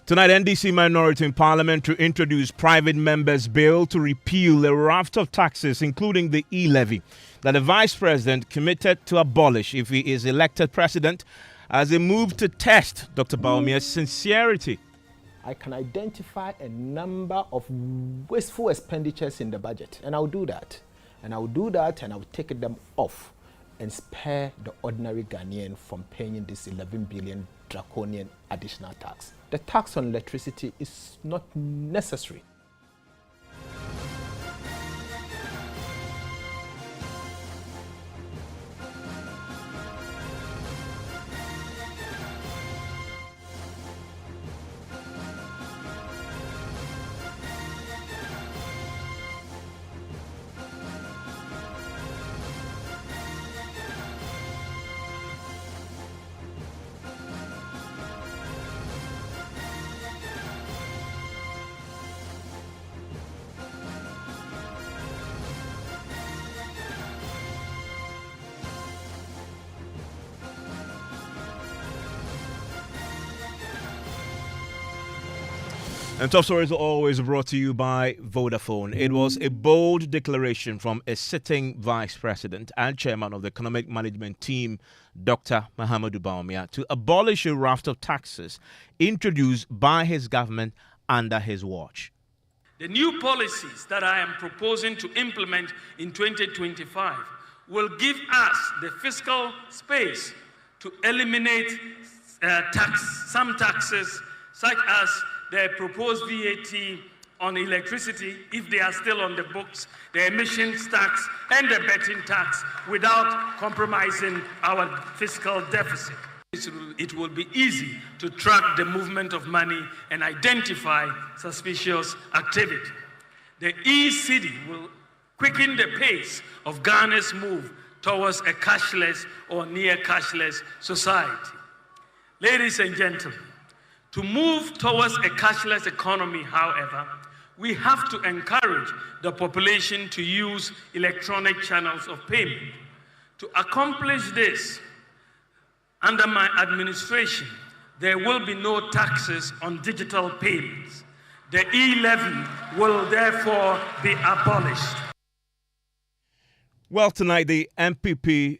Tonight, NDC minority in Parliament to introduce private members' bill to repeal a raft of taxes, including the e-levy, that the Vice President committed to abolish if he is elected President, as a move to test Dr. Bawumia's sincerity. I can identify a number of wasteful expenditures in the budget, and I'll do that. And I'll take them off and spare the ordinary Ghanaian from paying this 11 billion draconian additional tax. The tax on electricity is not necessary. And Top Stories are always brought to you by Vodafone. It was a bold declaration from a sitting Vice President and Chairman of the Economic Management Team, Dr. Mahamudu Bawumia, to abolish a raft of taxes introduced by his government under his watch. The new policies that I am proposing to implement in 2025 will give us the fiscal space to eliminate some taxes, such as the proposed VAT on electricity, if they are still on the books, the emissions tax, and the betting tax, without compromising our fiscal deficit. It will be easy to track the movement of money and identify suspicious activity. The e-city will quicken the pace of Ghana's move towards a cashless or near cashless society. Ladies and gentlemen, to move towards a cashless economy, however, we have to encourage the population to use electronic channels of payment. To accomplish this, under my administration, there will be no taxes on digital payments. The e-levy will therefore be abolished. Well, tonight the MPP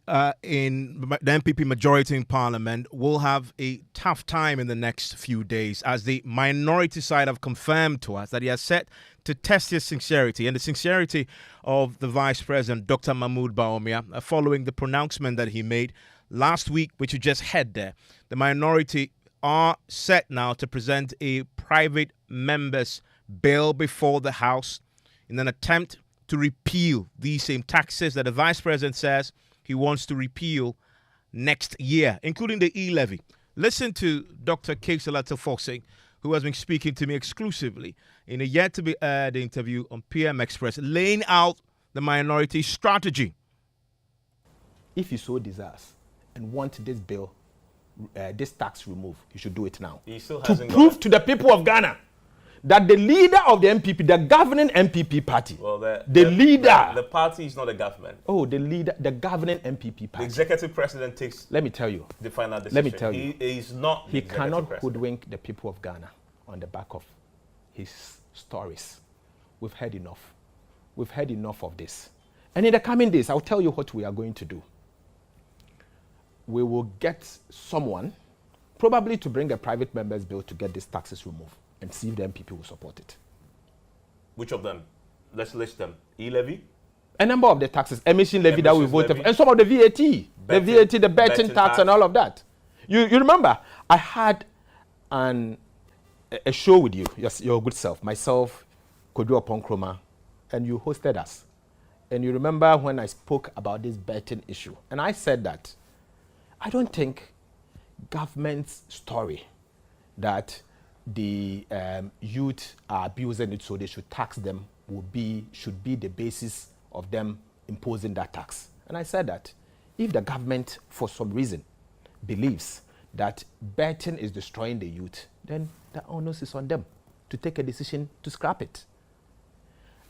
majority in Parliament will have a tough time in the next few days, as the minority side have confirmed to us that he has set to test his sincerity and the sincerity of the Vice President, Dr. Mahamudu Bawumia, following the pronouncement that he made last week, which you just heard there. The minority are set now to present a private members' bill before the House in an attempt to repeal these same taxes that the Vice President says he wants to repeal next year, including the e-levy. Listen to Dr. Kekselata Foxing, who has been speaking to me exclusively in a yet-to-be-aired interview on PM Express, laying out the minority strategy. If you so desires and want this bill, this tax removed, you should do it now. He still to hasn't prove to the people of Ghana that the leader of the MPP, the governing MPP party, the party is not a government. Oh, the governing MPP party. The executive president takes. Let me tell you. The final decision. Let me tell you. He is not. He cannot hoodwink the people of Ghana on the back of his stories. We've heard enough. We've heard enough of this. And in the coming days, I'll tell you what we are going to do. We will get someone, probably to bring a private members bill to get these taxes removed, and see if the MPP will support it. Which of them? Let's list them. E-levy? A number of the taxes. Emission levy that we voted for. And some of the VAT. The betting tax and all of that. You remember, I had a show with you, your good self, myself, Kodu Oponkroma, and you hosted us. And you remember when I spoke about this betting issue. And I said that I don't think government's story that the youth are abusing it, so they should tax them, should be the basis of them imposing that tax. And I said that if the government, for some reason, believes that betting is destroying the youth, then the onus is on them to take a decision to scrap it.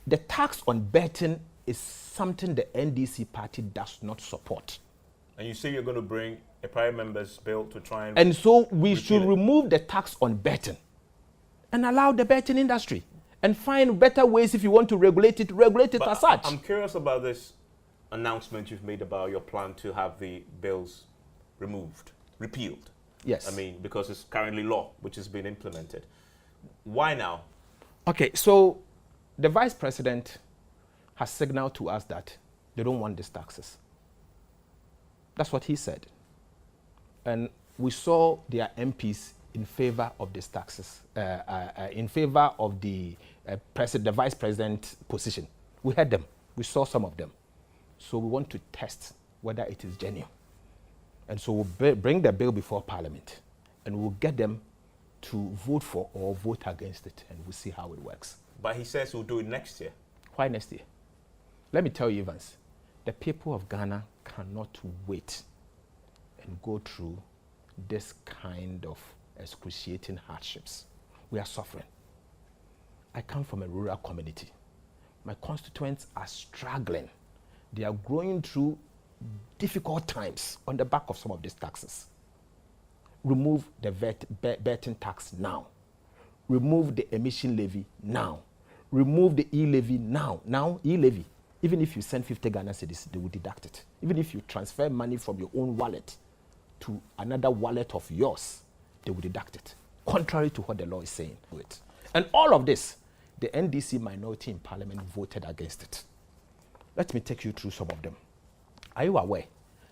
The tax on betting is something the NDC party does not support. And you say you're going to bring a private member's bill to try and... And so we should remove the tax on betting. and allow the betting industry and find better ways. If you want to regulate it But as such. I'm curious about this announcement you've made about your plan to have the bills repealed. Yes. I mean, because it's currently law, which has been implemented. Why now? Okay, so the vice president has signaled to us that they don't want these taxes. That's what he said. And we saw their MPs in favor of these taxes, in favor of the vice president position. We heard them. We saw some of them. So we want to test whether it is genuine. And so we'll bring the bill before Parliament, and we'll get them to vote for or vote against it, and we'll see how it works. But he says we'll do it next year. Why next year? Let me tell you, Evans, the people of Ghana cannot wait and go through this kind of excruciating hardships. We are suffering. I come from a rural community. My constituents are struggling. They are going through difficult times on the back of some of these taxes. Remove the betting tax now. Remove the emission levy now. Remove the e-levy now. Now, e-levy, even if you send 50 Ghana cedis, they will deduct it. Even if you transfer money from your own wallet to another wallet of yours, they will deduct it, contrary to what the law is saying. And all of this, the NDC minority in Parliament voted against it. Let me take you through some of them. Are you aware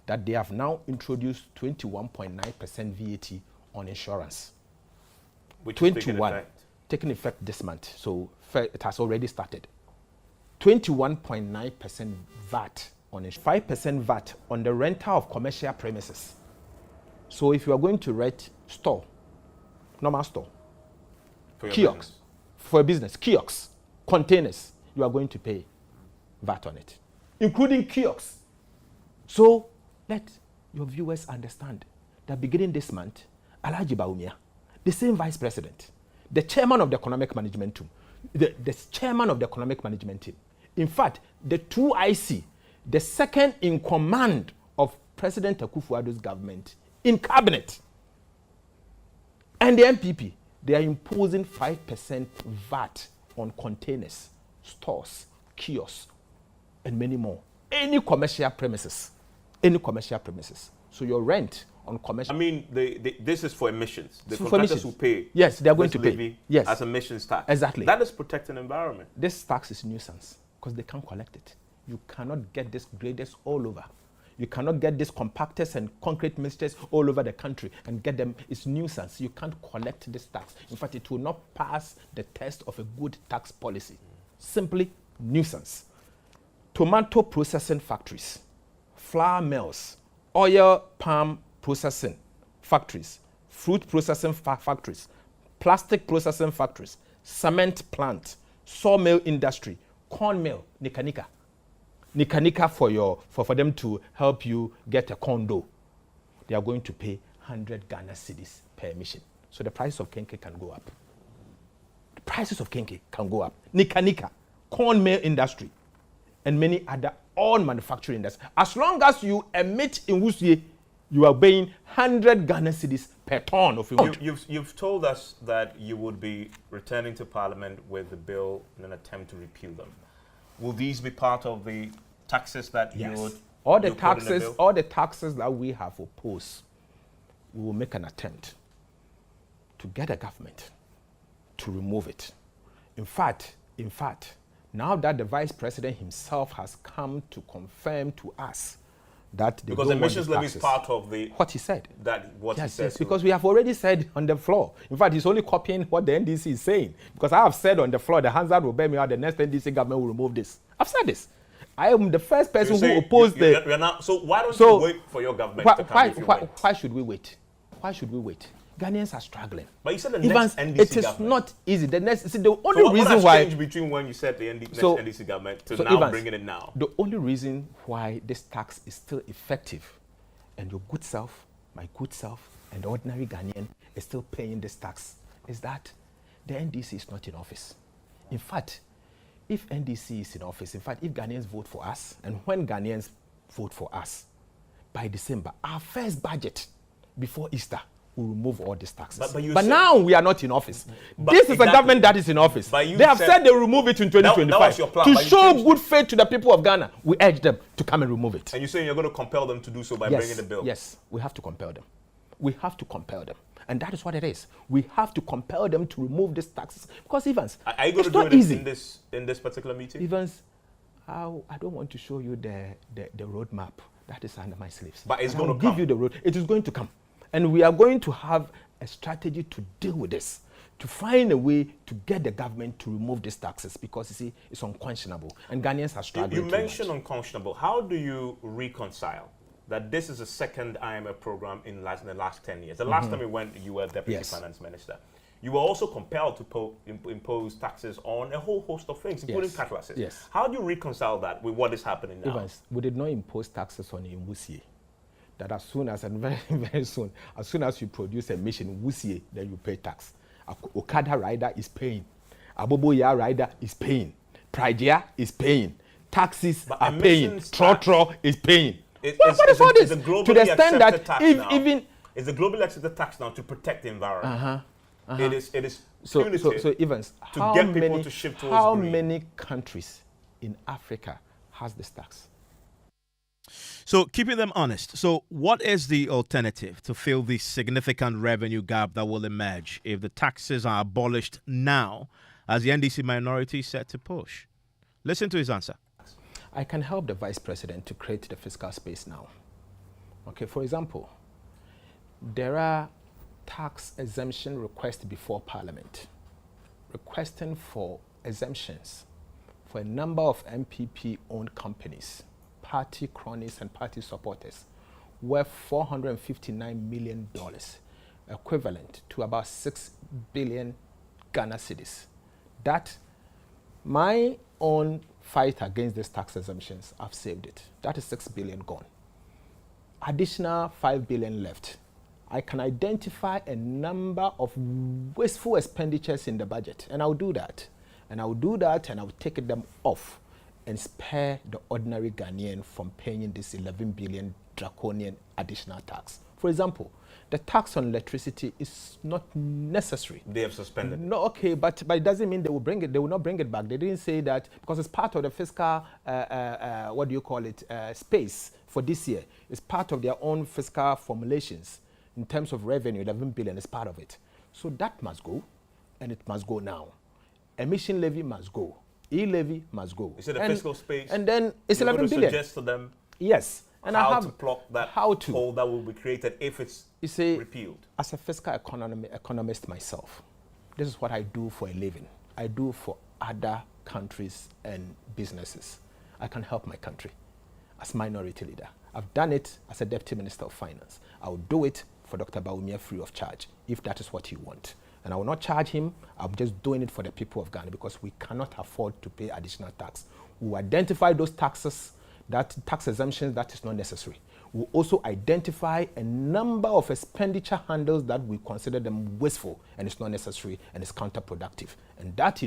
that they have now introduced 21.9% VAT on insurance? Which 21, is taking effect this month, so it has already started. 21.9% VAT on insurance, 5% VAT on the rental of commercial premises. So if you are going to rent store, normal store, for your kiosks, business. for a business, kiosks, containers, you are going to pay VAT on it, including kiosks. So let your viewers understand that beginning this month, Alhaji Bawumia, the same vice president, the chairman of the economic management team, the chairman of the economic management team, in fact, the 2IC, the second in command of President Akufo-Addo's government in cabinet, and the MPP, they are imposing 5% VAT on containers, stores, kiosks, and many more. Any commercial premises. So your rent on commercial... I mean, this is for emissions. The for contractors emissions. will pay. Yes, they are going this to pay. levy Yes. as emissions tax. Exactly. That is protecting the environment. This tax is nuisance because they can't collect it. You cannot get this graders all over. You cannot get these compactors and concrete mixtures all over the country and get them. It's nuisance. You can't collect this tax. In fact, it will not pass the test of a good tax policy. Simply nuisance. Tomato processing factories, flour mills, oil palm processing factories, fruit processing factories, plastic processing factories, cement plant, sawmill industry, corn mill, Nika for them to help you get a condo. They are going to pay 100 Ghana cedis per emission. So the price of kenke can go up. The prices of kenke can go up. Nika, corn mill industry, and many other all manufacturing industries. As long as you emit in Wusie, you are paying 100 Ghana cedis per ton of wood. You've told us that you would be returning to Parliament with the bill in an attempt to repeal them. Will these be part of the taxes that you would? All the taxes that we have opposed, we will make an attempt to get a government to remove it. In fact, now that the vice president himself has come to confirm to us that they because don't emissions want levy is part of the what he said. He said. Yes, because we have already said on the floor. In fact, he's only copying what the NDC is saying. Because I have said on the floor, the hands that will bear me out, the next NDC government will remove this. I've said this. I am the first person who opposed so why don't you wait for your government to come? Why should we wait? Why should we wait? Ghanaians are struggling. But you said the next NDC it is government. not easy. The only reason why changed between when you said the next NDC government to now bringing it now? The only reason why this tax is still effective, and your good self, my good self, and the ordinary Ghanaian is still paying this tax, is that the NDC is not in office. In fact, if NDC is in office, if Ghanaians vote for us, and when Ghanaians vote for us, by December, our first budget before Easter we'll remove all these taxes. But now we are not in office. This is exactly. a government that is in office. They have said they will remove it in 2025. That was your plan, to show good faith to the people of Ghana, we urge them to come and remove it. And you're saying you're going to compel them to do so by bringing the bill? Yes, we have to compel them. We have to compel them. And that is what it is. We have to compel them to remove these taxes. Because Evans, are you going to do it in this particular meeting? Evans, I don't want to show you the roadmap. That is under my sleeves. But it's going to give you the road. It is going to come. And we are going to have a strategy to deal with this, to find a way to get the government to remove these taxes, because you see, it's unconscionable. And Ghanaians are struggling. You mentioned unconscionable. How do you reconcile that this is the second IMF program in the last 10 years? The last time we went, you were Deputy Finance Minister. You were also compelled to impose taxes on a whole host of things, including cattle. Yes. How do you reconcile that with what is happening now? Evans, we did not impose taxes on Wusie. That as soon as, and very, very soon, as soon as you produce a mission, Wusie, then you pay tax. Okada rider is paying. Aboboya rider is paying. Prajia is paying. Taxes are paying. Trotro is paying. What is all this? To the extent that even... It's a globally accepted tax now to protect the environment. It is so Evans, to get people to shift towards how green. many countries in Africa has this tax? So keeping them honest. So what is the alternative to fill the significant revenue gap that will emerge if the taxes are abolished now, as the NDC minority is set to push? Listen to his answer. I can help the Vice President to create the fiscal space now. Okay, for example, there are tax exemption requests before Parliament, requesting for exemptions for a number of MPP-owned companies, party cronies and party supporters, worth $459 million, equivalent to about 6 billion Ghana cedis. That my own fight against these tax exemptions, I've saved it. That is 6 billion gone. Additional 5 billion left. I can identify a number of wasteful expenditures in the budget, and I'll do that. And I'll take them off and spare the ordinary Ghanaian from paying this 11 billion draconian additional tax. For example, the tax on electricity is not necessary. They have suspended. No, okay, but it doesn't mean they will bring it. They will not bring it back. They didn't say that because it's part of the fiscal, space for this year. It's part of their own fiscal formulations in terms of revenue. 11 billion is part of it. So that must go, and it must go now. Emission levy must go. E-levy must go. Is it a fiscal space? And then it's 11 billion. Suggest to them yes. And how to plug that hole that will be created if it's repealed. As a fiscal economist myself, this is what I do for a living. I do for other countries and businesses. I can help my country as minority leader. I've done it as a Deputy Minister of Finance. I will do it for Dr. Bawumia free of charge, if that is what you want. And I will not charge him. I'm just doing it for the people of Ghana because we cannot afford to pay additional tax. We will identify those taxes, that tax exemptions that is not necessary. We'll also identify a number of expenditure handles that we consider them wasteful and it's not necessary and it's counterproductive. And that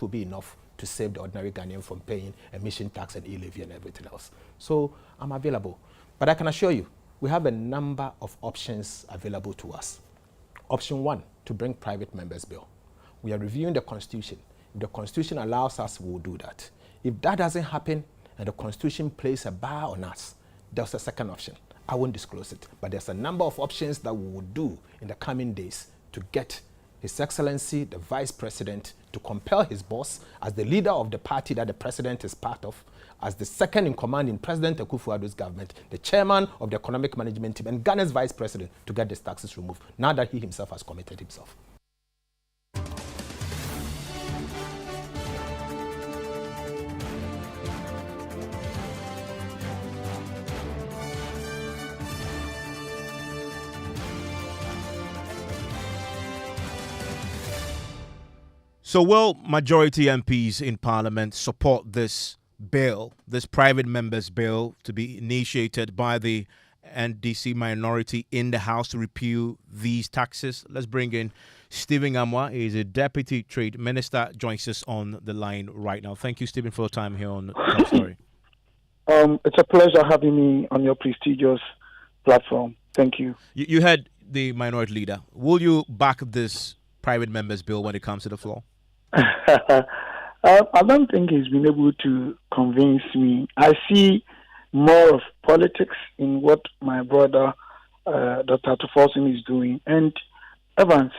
will be enough to save the ordinary Ghanaian from paying emission tax and e-levy and everything else. So I'm available. But I can assure you, we have a number of options available to us. Option 1, to bring private members bill. We are reviewing the Constitution. If the Constitution allows us, we will do that. If that doesn't happen and the Constitution places a bar on us, there's a second option. I won't disclose it, but there's a number of options that we will do in the coming days to get His Excellency, the Vice President, to compel his boss as the leader of the party that the President is part of, as the second in command in President Akufo-Addo's government, the chairman of the economic management team, and Ghana's Vice President to get these taxes removed, now that he himself has committed himself. So will majority MPs in Parliament support this bill, this private members bill to be initiated by the NDC minority in the House to repeal these taxes? Let's bring in Stephen Amwa. He's a Deputy Trade Minister, joins us on the line right now. Thank you, Stephen, for your time here on Top Story. It's a pleasure having me on your prestigious platform. Thank you. You heard the minority leader, will you back this private members bill when it comes to the floor? I don't think he's been able to convince me. I see more of politics in what my brother, Dr. Tuforson, is doing. And Evans,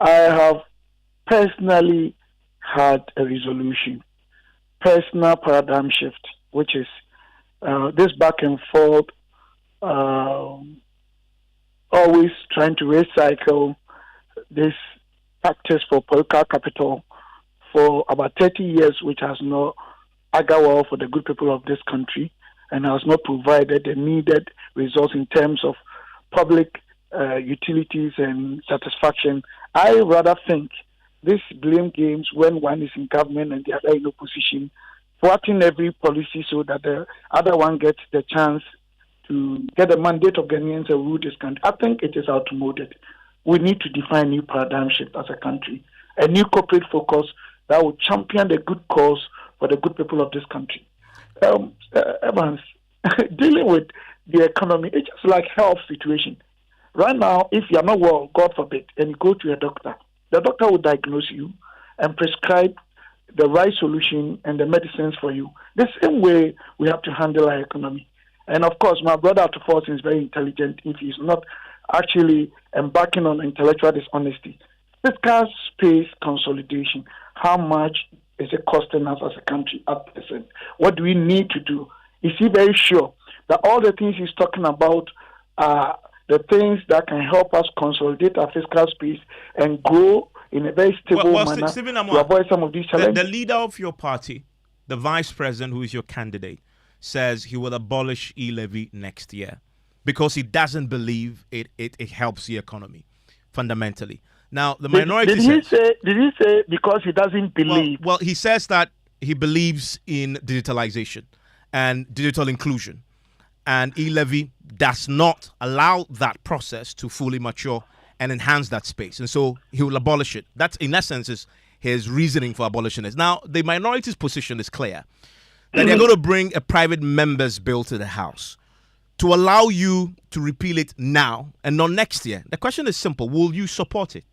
I have personally had a resolution, personal paradigm shift, which is this back and forth, always trying to recycle this practice for political capital for about 30 years, which has not aged well for the good people of this country and has not provided the needed results in terms of public utilities and satisfaction. I rather think these blame games when one is in government and the other in opposition, thwarting every policy so that the other one gets the chance to get a mandate of Ghanaians and rule this country. I think it is outmoded. We need to define a new paradigm shift as a country, a new corporate focus that will champion the good cause for the good people of this country. Evans, dealing with the economy, it's just like health situation. Right now, if you are not well, God forbid, and you go to a doctor, the doctor will diagnose you and prescribe the right solution and the medicines for you. The same way we have to handle our economy. And of course, my brother Tuforson is very intelligent if he's not actually embarking on intellectual dishonesty. Fiscal space consolidation. How much is it costing us as a country at present? What do we need to do? Is he very sure that all the things he's talking about are the things that can help us consolidate our fiscal space and grow in a very stable manner to avoid some of these challenges? The leader of your party, the vice president, who is your candidate, says he will abolish e-levy next year because he doesn't believe it helps the economy fundamentally. Now, the minority did he say because he doesn't believe? Well, he says that he believes in digitalization and digital inclusion, and e-levy does not allow that process to fully mature and enhance that space, and so he will abolish it. That, in essence, is his reasoning for abolishing it. Now, the minority's position is clear, that they're going to bring a private members bill to the House to allow you to repeal it now and not next year. The question is simple. Will you support it?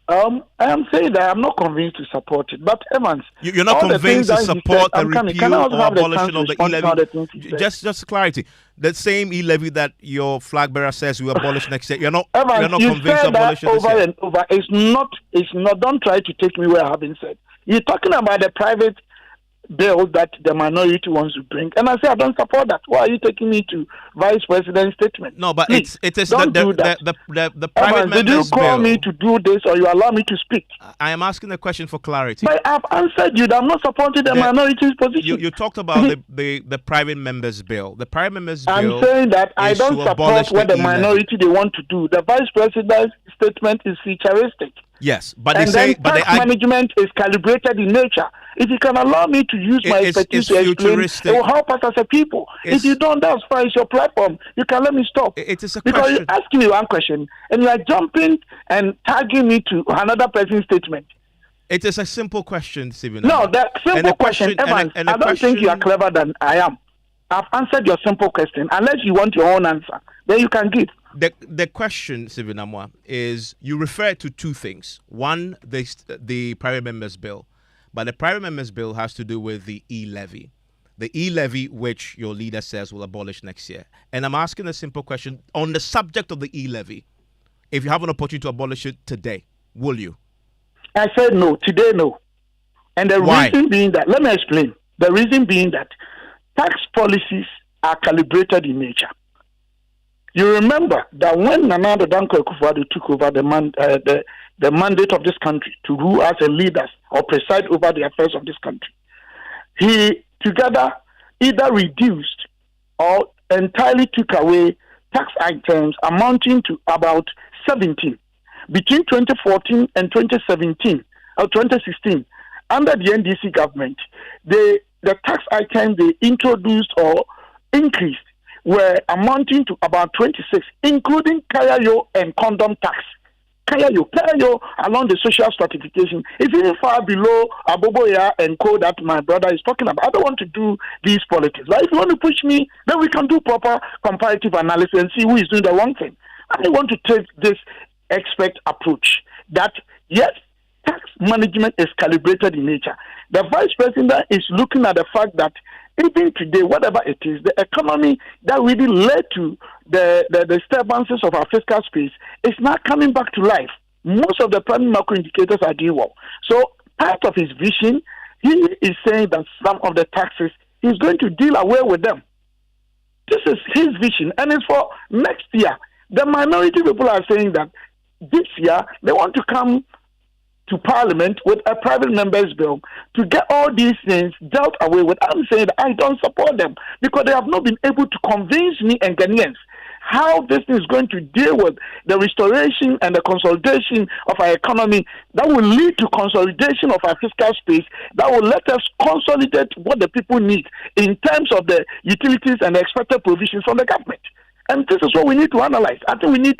I am saying that I'm not convinced to support it. But Evans, you're not convinced to support the repeal or abolition of the e-levy? Just clarity. The same e-levy that your flag bearer says we abolish next year. You're not convinced to abolish it this year? And over. It's not. Don't try to take me where I haven't said. You're talking about the private bill that the minority wants to bring, and I say I don't support that. Why are you taking me to vice president's statement? No, but please, it is don't do that. The private members bill. Did you call me to do this, or you allow me to speak? I am asking the question for clarity. But I've answered you that I'm not supporting the minority's position. You talked about the private members bill. The private members bill. I'm saying that I don't support what the minority they want to do. The vice president's statement is futuristic. Yes, but they say tax management is calibrated in nature. If you can allow me to use my expertise to explain, it will help us as a people. If you don't, that's fine. It's your platform. You can let me stop. It is a because question. You're asking me one question and you are jumping and tagging me to another person's statement. It is a simple question, Stephen. No, the simple question, Evans, I don't think you are clever than I am. I've answered your simple question. Unless you want your own answer, then you can give. The question, Stephen Amwa, is you refer to two things. One, the private members bill. But the private members bill has to do with the e-levy. The e-levy, which your leader says will abolish next year. And I'm asking a simple question. On the subject of the e-levy, if you have an opportunity to abolish it today, will you? I said no. Today, no. And the reason being that, let me explain. The reason being that tax policies are calibrated in nature. You remember that when Nana Danko Akufo-Addo took over the mandate of this country to rule as a leader or preside over the affairs of this country, he together either reduced or entirely took away tax items amounting to about 17. Between 2014 and 2017 or 2016, under the NDC government, the tax items they introduced or increased were amounting to about 26, including Kayayo and condom tax. Kayayo along the social stratification is even far below Aboboya and Co that my brother is talking about. I don't want to do these politics. But if you want to push me, then we can do proper comparative analysis and see who is doing the wrong thing. I want to take this expert approach that, yes, tax management is calibrated in nature. The vice president is looking at the fact that even today, whatever it is, the economy that really led to the disturbances of our fiscal space is now coming back to life. Most of the primary macro indicators are doing well. So part of his vision, he is saying that some of the taxes, he's going to deal away with them. This is his vision, and it's for next year. The minority people are saying that this year they want to come to Parliament with a private member's bill to get all these things dealt away with. I'm saying that I don't support them because they have not been able to convince me and Ghanaians how this is going to deal with the restoration and the consolidation of our economy that will lead to consolidation of our fiscal space, that will let us consolidate what the people need in terms of the utilities and the expected provisions from the government. And this is what we need to analyze. I think we need,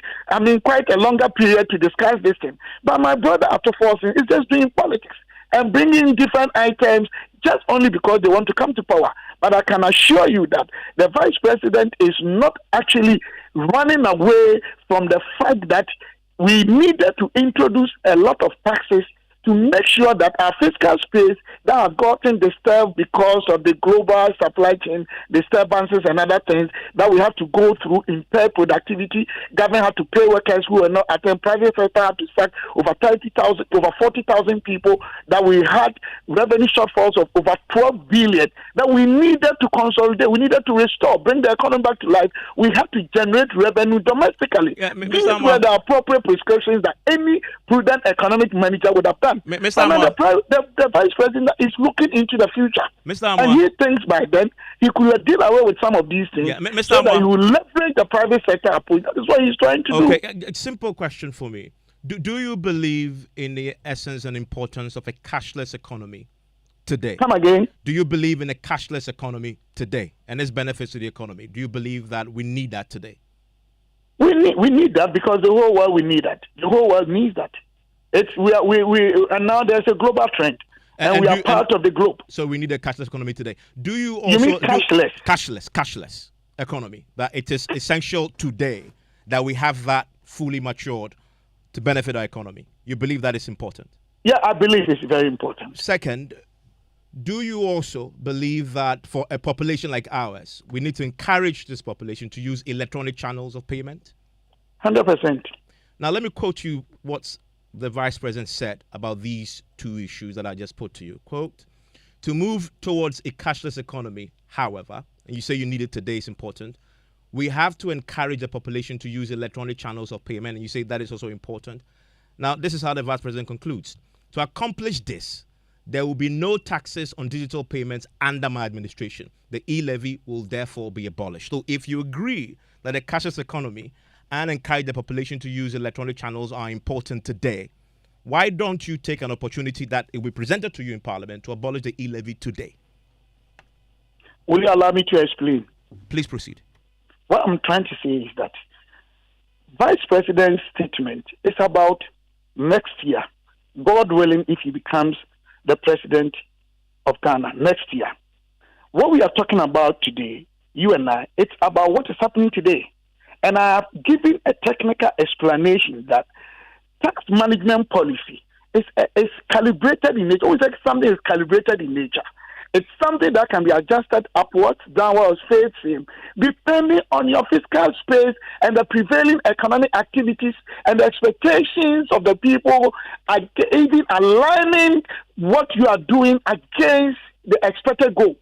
quite a longer period to discuss this thing. But my brother, after forcing, is just doing politics and bringing different items just only because they want to come to power. But I can assure you that the vice president is not actually running away from the fact that we needed to introduce a lot of taxes to make sure that our fiscal space that have gotten disturbed because of the global supply chain disturbances and other things that we have to go through, impaired productivity. Government had to pay workers who are not attending. Private sector had to sack over 40,000 people. That we had revenue shortfalls of over 12 billion. That we needed to consolidate. We needed to restore, bring the economy back to life. We have to generate revenue domestically. These were the appropriate prescriptions that any prudent economic manager would have done. Mr. Amwa, the vice president is looking into the future. Mr. Amwa, and he thinks by then he could deal away with some of these things so that he will leverage the private sector approach. That is what he's trying to do. Okay, a simple question for me. Do you believe in the essence and importance of a cashless economy today? Come again? Do you believe in a cashless economy today and its benefits to the economy? Do you believe that we need that today? We need that because the whole world we need that. The whole world needs that. And now there's a global trend, and we are part of the globe. So we need a cashless economy today. Do you also? You mean cashless? Cashless economy. That it is essential today that we have that fully matured to benefit our economy. You believe that is important? Yeah, I believe it's very important. Second, do you also believe that for a population like ours, we need to encourage this population to use electronic channels of payment? 100%. Now, let me quote you what's the vice president said about these two issues that I just put to you. Quote, to move towards a cashless economy, however, and you say you need it today is important, we have to encourage the population to use electronic channels of payment, and you say that is also important. Now, this is how the vice president concludes. To accomplish this, there will be no taxes on digital payments under my administration. The e-levy will therefore be abolished. So if you agree that a cashless economy and encourage the population to use electronic channels are important today, why don't you take an opportunity that it will be presented to you in Parliament to abolish the e-levy today? Will you allow me to explain? Please proceed. What I'm trying to say is that Vice President's statement is about next year, God willing, if he becomes the President of Ghana next year. What we are talking about today, you and I, it's about what is happening today. And I have given a technical explanation that tax management policy is calibrated in nature. Always like something is calibrated in nature. It's something that can be adjusted upwards, downwards, facing, depending on your fiscal space and the prevailing economic activities and the expectations of the people, even aligning what you are doing against the expected goals.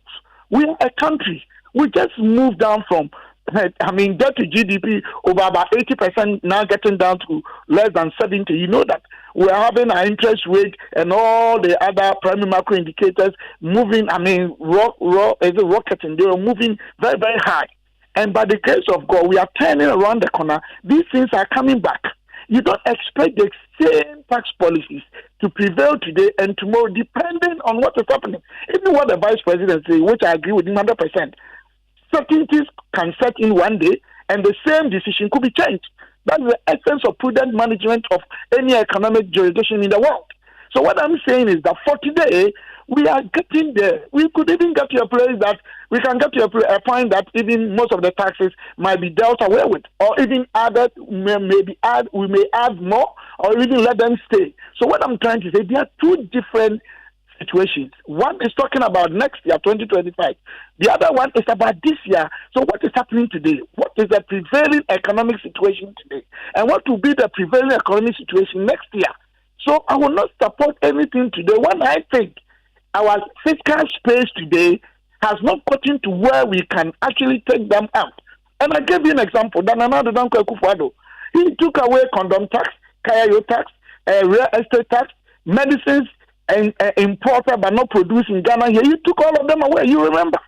We are a country. We just moved down from debt to GDP over about 80%, now getting down to less than 70. You know that we're having our interest rate and all the other primary macro indicators moving, rocketing. They are moving very, very high. And by the grace of God, we are turning around the corner. These things are coming back. You don't expect the same tax policies to prevail today and tomorrow, depending on what is happening. Even what the Vice President says, which I agree with him 100%, certainties can set in one day, and the same decision could be changed. That's the essence of prudent management of any economic jurisdiction in the world. So what I'm saying is that for today, we are getting there. We could even get to a place that we can get to a point that even most of the taxes might be dealt away with, or even added, we may add more, or even let them stay. So what I'm trying to say, there are two different situations. One is talking about next year, 2025. The other one is about this year. So what is happening today? What is the prevailing economic situation today? And what will be the prevailing economic situation next year? So I will not support anything today when I think our fiscal space today has not gotten to where we can actually take them out. And I gave you an example. Danana Danko Akufo-Addo. He took away condom tax, Kayayo tax, real estate tax, medicines, and imported but not produced in Ghana here. You took all of them away, you remember.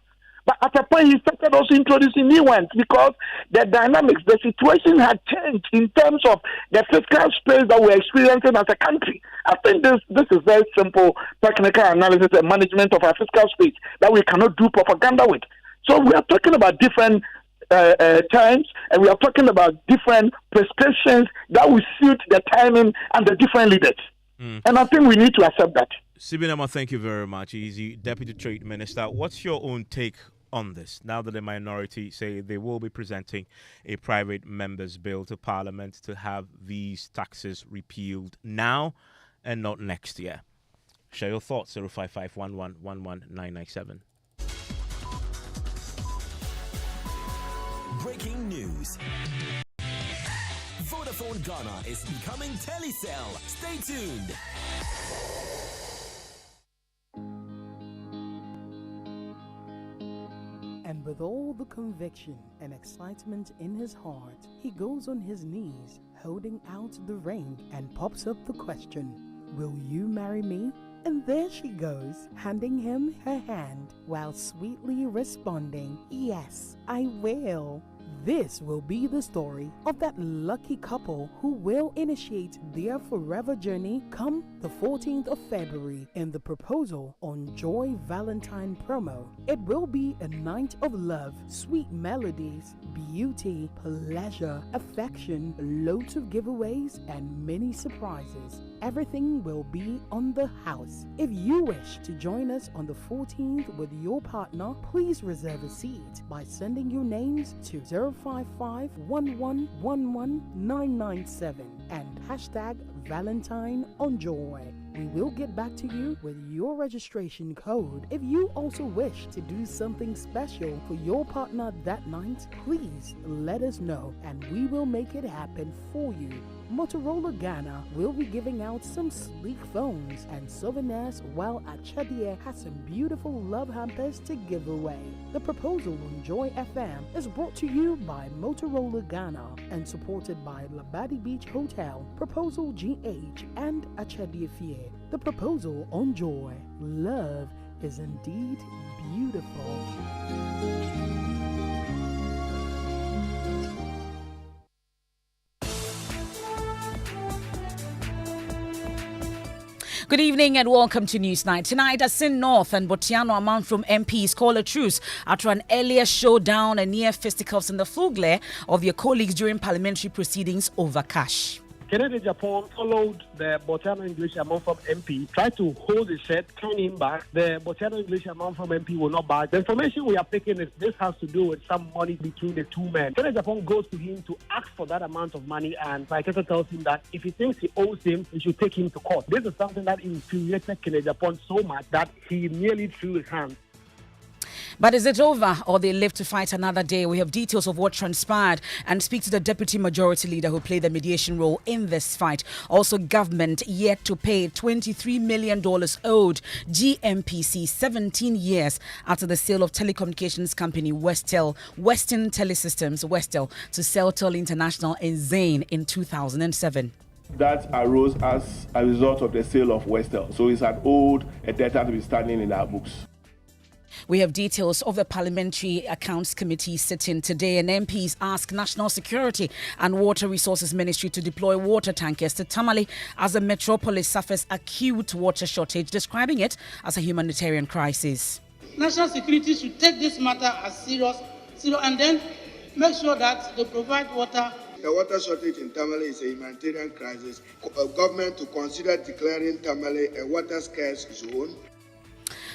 But at a point, he started also introducing new ones because the dynamics, the situation had changed in terms of the fiscal space that we're experiencing as a country. I think this is very simple technical analysis and management of our fiscal space that we cannot do propaganda with. So we are talking about different times, and we are talking about different prescriptions that will suit the timing and the different leaders. And I think we need to accept that. Sibinama, thank you very much. Easy Deputy Trade Minister. What's your own take on this? Now that the minority say they will be presenting a private member's bill to Parliament to have these taxes repealed now and not next year. Share your thoughts. 05511119997. Breaking news. Vodafone Ghana is becoming Telecel. Stay tuned. And with all the conviction and excitement in his heart, he goes on his knees, holding out the ring and pops up the question, "Will you marry me?" And there she goes, handing him her hand while sweetly responding, "Yes, I will." This will be the story of that lucky couple who will initiate their forever journey come the 14th of February in the Proposal on Joy Valentine promo. It will be a night of love, sweet melodies, beauty, pleasure, affection, loads of giveaways, and many surprises. Everything will be on the house. If you wish to join us on the 14th with your partner, please reserve a seat by sending your names to 055-1111-997 and hashtag Valentine on Joy. We will get back to you with your registration code. If you also wish to do something special for your partner that night, please let us know and we will make it happen for you. Motorola Ghana will be giving out some sleek phones and souvenirs, while Achadie has some beautiful love hampers to give away. The Proposal on Joy FM is brought to you by Motorola Ghana and supported by Labadi Beach Hotel, Proposal GH, and Achadie Fie. The Proposal on Joy. Love is indeed beautiful. Good evening and welcome to Newsnight. Tonight, Asin North and Botiano Amount from MPs call a truce after an earlier showdown and near fisticuffs in the full glare of their colleagues during parliamentary proceedings over cash. Kennedy Japan followed the Botiano English amount from MP, tried to hold his head, turn him back. The Botiano English amount from MP will not back. The information we are picking is this has to do with some money between the two men. Kennedy Japan goes to him to ask for that amount of money, and Paiketa tells him that if he thinks he owes him, he should take him to court. This is something that infuriated Kennedy Japan so much that he nearly threw his hands. But is it over or they live to fight another day? We have details of what transpired and speak to the Deputy Majority Leader who played the mediation role in this fight. Also, government yet to pay $23 million owed GMPC 17 years after the sale of telecommunications company Western Telesystems, Westel, to Celtel International in Zain in 2007. That arose as a result of the sale of Westel. So it's an old debtor to be standing in our books. We have details of the Parliamentary Accounts Committee sitting today, and MPs ask National Security and Water Resources Ministry to deploy water tankers to Tamale as the metropolis suffers acute water shortage, describing it as a humanitarian crisis. National security should take this matter as serious and then make sure that they provide water the water shortage in Tamale is a humanitarian crisis, government to consider declaring Tamale a water scarce zone.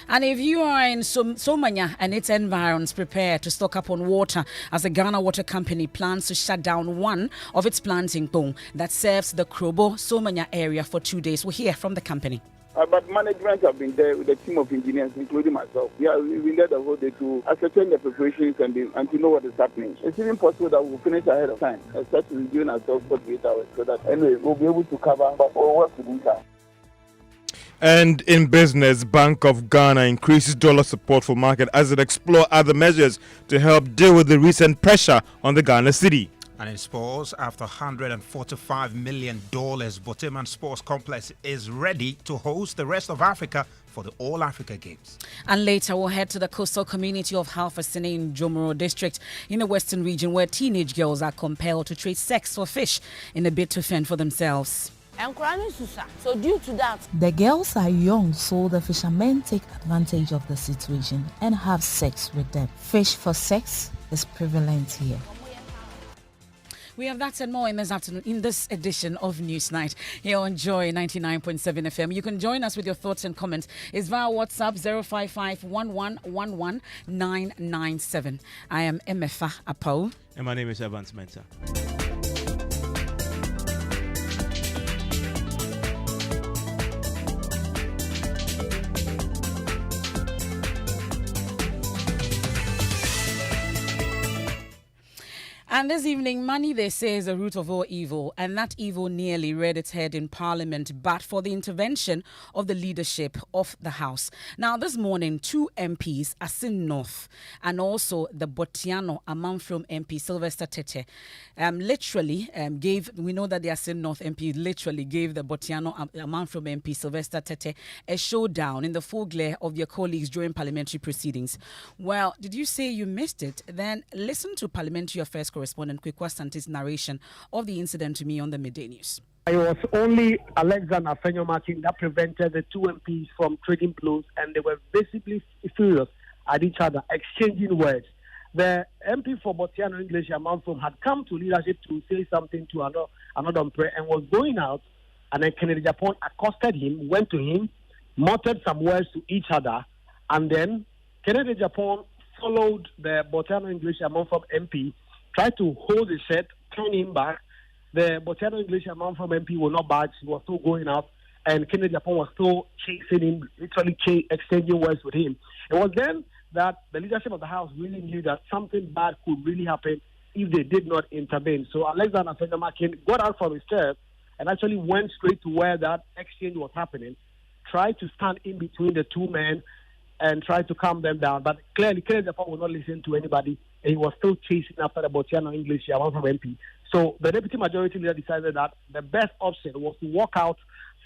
And if you are in Somanya and its environs, prepare to stock up on water as the Ghana Water Company plans to shut down one of its plants in Pong that serves the Krobo Somanya area for 2 days. We'll hear from the company. But management have been there with a team of engineers, including myself. We've been there the whole day to ascertain the preparations and to know what is happening. It's even possible that we'll finish ahead of time, except we're doing ourselves 48 hours, so that anyway, we'll be able to cover our work within time. And in business, Bank of Ghana increases dollar support for market as it explores other measures to help deal with the recent pressure on the Ghana cedi. And in sports, after $145 million, Boteman Sports Complex is ready to host the rest of Africa for the All Africa Games. And later we'll head to the coastal community of Halfasine in Jomoro district in the western region, where teenage girls are compelled to trade sex for fish in a bid to fend for themselves. So due to that, the girls are young, so the fishermen take advantage of the situation and have sex with them. Fish for sex is prevalent here. We have that and more in this afternoon in this edition of Newsnight here on Joy 99.7 FM. You can join us with your thoughts and comments. It's via WhatsApp 055-1111-997. I am Emefa Apawu. And my name is Mensah. And this evening, money, they say, is the root of all evil, and that evil nearly reared its head in Parliament, but for the intervention of the leadership of the House. Now, this morning, 2 MPs, Asin North, and also the Botiano Amanfrom MP, Sylvester Tete, we know that the Asin North MP literally gave the Botiano Amanfrom MP, Sylvester Tete, a showdown in the full glare of their colleagues during parliamentary proceedings. Well, did you say you missed it? Then listen to Parliamentary Affairs correspondent Kwekwa Sante's narration of the incident to me on the Midday News. It was only Alexander Fenyo-Martin that prevented the 2 MPs from trading blows, and they were visibly furious at each other, exchanging words. The MP for Botiano English Amanfrom had come to leadership to say something to another MP and was going out, and then Kennedy Japan accosted him, went to him, muttered some words to each other, and then Kennedy Japan followed the Botiano English Amanfrom MP, tried to hold his head, turn him back. The Botiano English Amanfrom MP was not budge. He was still going out, and Kennedy Japan was still chasing him, literally exchanging words with him. It was then that the leadership of the House really knew that something bad could really happen if they did not intervene. So Alexander Fenyo-Martin got out from his chair and actually went straight to where that exchange was happening, tried to stand in between the 2 men and tried to calm them down. But clearly, Kennedy Japan would not listen to anybody, and he was still chasing after the Botiano English Amanfrom MP. So the deputy majority leader decided that the best option was to walk out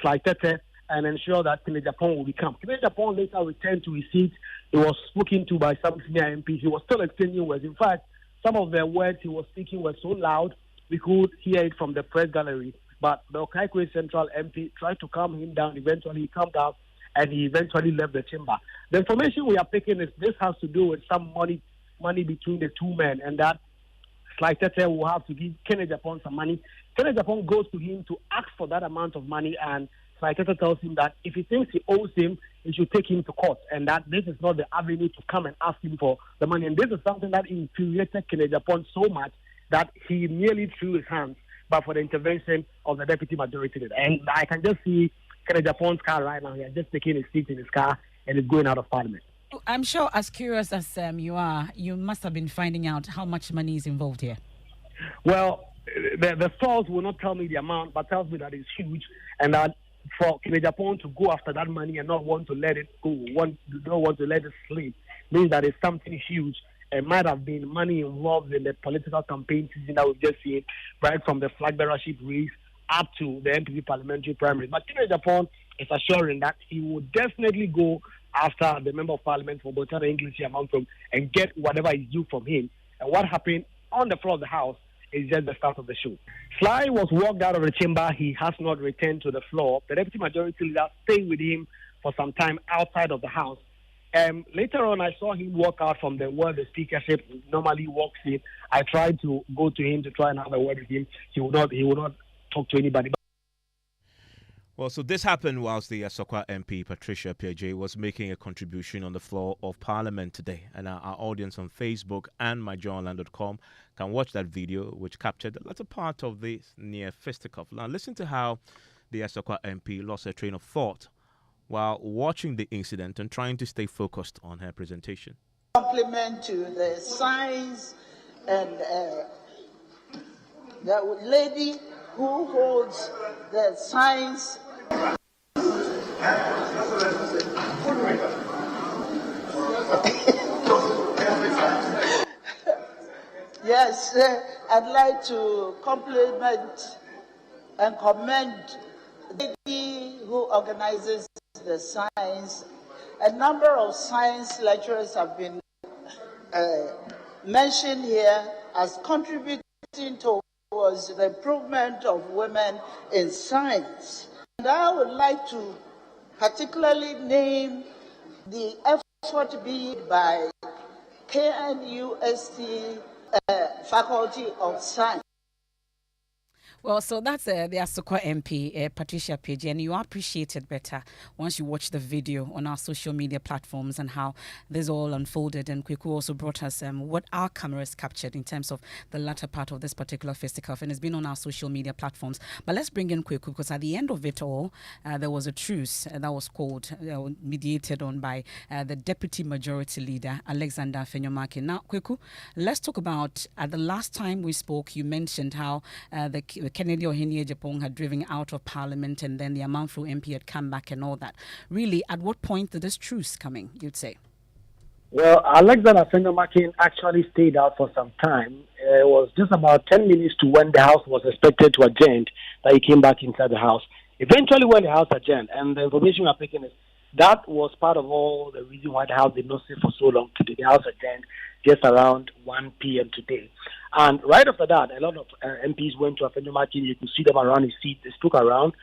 Tete and ensure that Kennedy Japan will become. Kennedy Japan later returned to his seat. He was spoken to by some senior MPs. He was still exchanging words. In fact, some of the words he was speaking were so loud we could hear it from the press gallery. But the Okaikwe Central MP tried to calm him down. Eventually, he calmed down, and he eventually left the chamber. The information we are picking is this has to do with some money between the 2 men, and that Tete will have to give Kennedy Japan some money. Kennedy Japan goes to him to ask for that amount of money, and Tete tells him that if he thinks he owes him, he should take him to court, and that this is not the avenue to come and ask him for the money. And this is something that infuriated Kennedy Japan so much that he nearly threw his hands, but for the intervention of the deputy majority leader. And I can just see Kennedy Japan's car right now. He has just taken his seat in his car and is going out of Parliament. I'm sure, as curious as you are, you must have been finding out how much money is involved here. Well, the source will not tell me the amount, but tells me that it's huge, and that for Kennedy Japan to go after that money and not want to let it go, don't want to let it slip, means that it's something huge. It might have been money involved in the political campaign season that we've just seen, right from the flag bearership race up to the MPP parliamentary primary. But Kennedy Japan is assuring that he will definitely go after the member of parliament for Botiano English Amanfrom and get whatever is due from him. And what happened on the floor of the House is just the start of the show. Sly was walked out of the chamber. He has not returned to the floor. The deputy majority leader stayed with him for some time outside of the House. Later on, I saw him walk out from where the speakership normally walks in. I tried to go to him to try and have a word with him. He would not talk to anybody. Well, so this happened whilst the Asokwa MP, Patricia P.J., was making a contribution on the floor of Parliament today. And our audience on Facebook and myjournal.com can watch that video, which captured the latter part of this near fisticuff. Now, listen to how the Asokwa MP lost her train of thought while watching the incident and trying to stay focused on her presentation. Compliment to the science and the lady who holds the science. Yes, I'd like to compliment and commend the lady who organizes the science. A number of science lecturers have been mentioned here as contributing towards the improvement of women in science. And I would like to particularly name the effort made by KNUST Faculty of Science. Well, so that's the Asokwa MP, Patricia Page, and you appreciate it better once you watch the video on our social media platforms and how this all unfolded. And Kweku also brought us what our cameras captured in terms of the latter part of this particular fisticuff, and it's been on our social media platforms. But let's bring in Kweku, because at the end of it all, there was a truce that was called, mediated on by the Deputy Majority Leader, Alexander Fenyomake. Now, Kweku, let's talk about, at the last time we spoke, you mentioned how the Kennedy Ohinie Japong had driven out of Parliament, and then the Amanfo MP had come back and all that. Really, at what point did this truce coming, you'd say? Well, Alexander Fenyomake actually stayed out for some time. It was just about 10 minutes to when the House was expected to adjourn that he came back inside the House. Eventually, when the House adjourned, and the information we are taking is that was part of all the reason why the House did not sit for so long today. The House adjourned just around 1 p.m. today. And right after that, a lot of MPs went to Fenyomake. You could see them around his seat. They stuck around.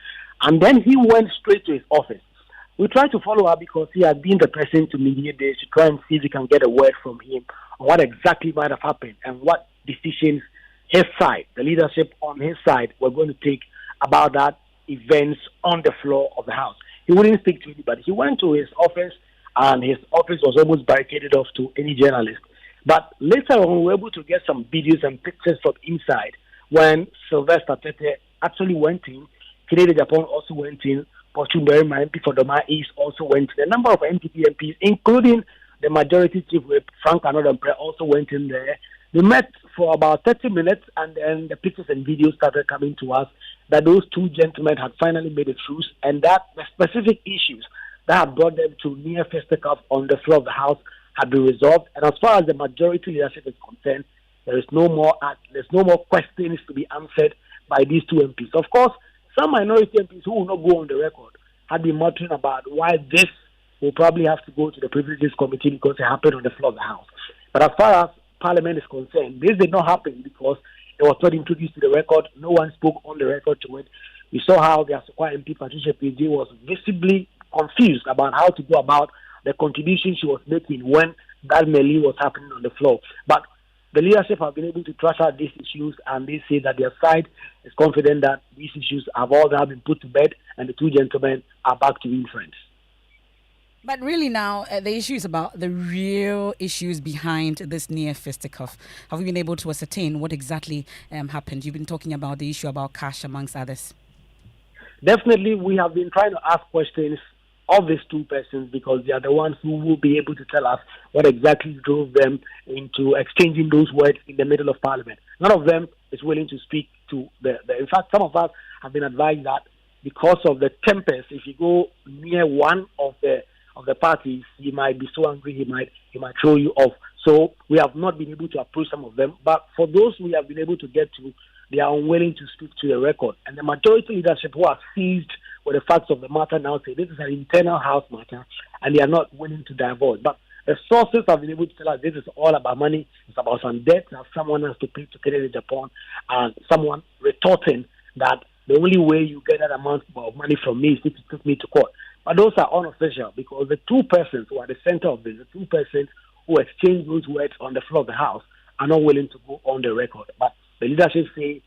And then he went straight to his office. We tried to follow up because he had been the person to mediate this, to try and see if we can get a word from him on what exactly might have happened and what decisions his side, the leadership on his side, were going to take about that events on the floor of the House. He wouldn't speak to anybody. He went to his office, and his office was almost barricaded off to any journalist. But later on, we were able to get some videos and pictures from inside when Sylvester Tete actually went in. Kennedy Japan also went in. Pochumberry, my MP for Doma East, also went in. A number of NPP MPs, including the Majority Chief Whip, Frank Anodampre, also went in there. They met for about 30 minutes, and then the pictures and videos started coming to us that those two gentlemen had finally made a truce, and that the specific issues that had brought them to near fisticuff on the floor of the House had been resolved. And as far as the majority leadership is concerned, there's no more questions to be answered by these two MPs. Of course, some minority MPs who will not go on the record had been muttering about why this will probably have to go to the Privileges Committee because it happened on the floor of the House. But as far as Parliament is concerned, this did not happen because it was not introduced to the record. No one spoke on the record to it. We saw how the Asokwa MP, Patricia PG, was visibly confused about how to go about the contribution she was making when that melee was happening on the floor. But the leadership have been able to trash out these issues, and they say that their side is confident that these issues have all now been put to bed, and the two gentlemen are back to being friends. But really now, the issue is about the real issues behind this near fisticuff. Have we been able to ascertain what exactly happened? You've been talking about the issue about cash, amongst others. Definitely, we have been trying to ask questions of these two persons because they are the ones who will be able to tell us what exactly drove them into exchanging those words in the middle of Parliament. None of them is willing to speak to in fact, some of us have been advised that because of the tempest, if you go near one of the parties, he might be so angry he might throw you off. So we have not been able to approach some of them. But for those we have been able to get to, they are unwilling to speak to the record. And the majority leadership who are seized with the facts of the matter now say this is an internal House matter, and they are not willing to divulge. But the sources have been able to tell us this is all about money. It's about some debt that someone has to pay to Kennedy Japan, and someone retorting that the only way you get that amount of money from me is if you took me to court. But those are unofficial because the two persons who are the center of this, the two persons who exchange those words on the floor of the House, are not willing to go on the record. But the leadership say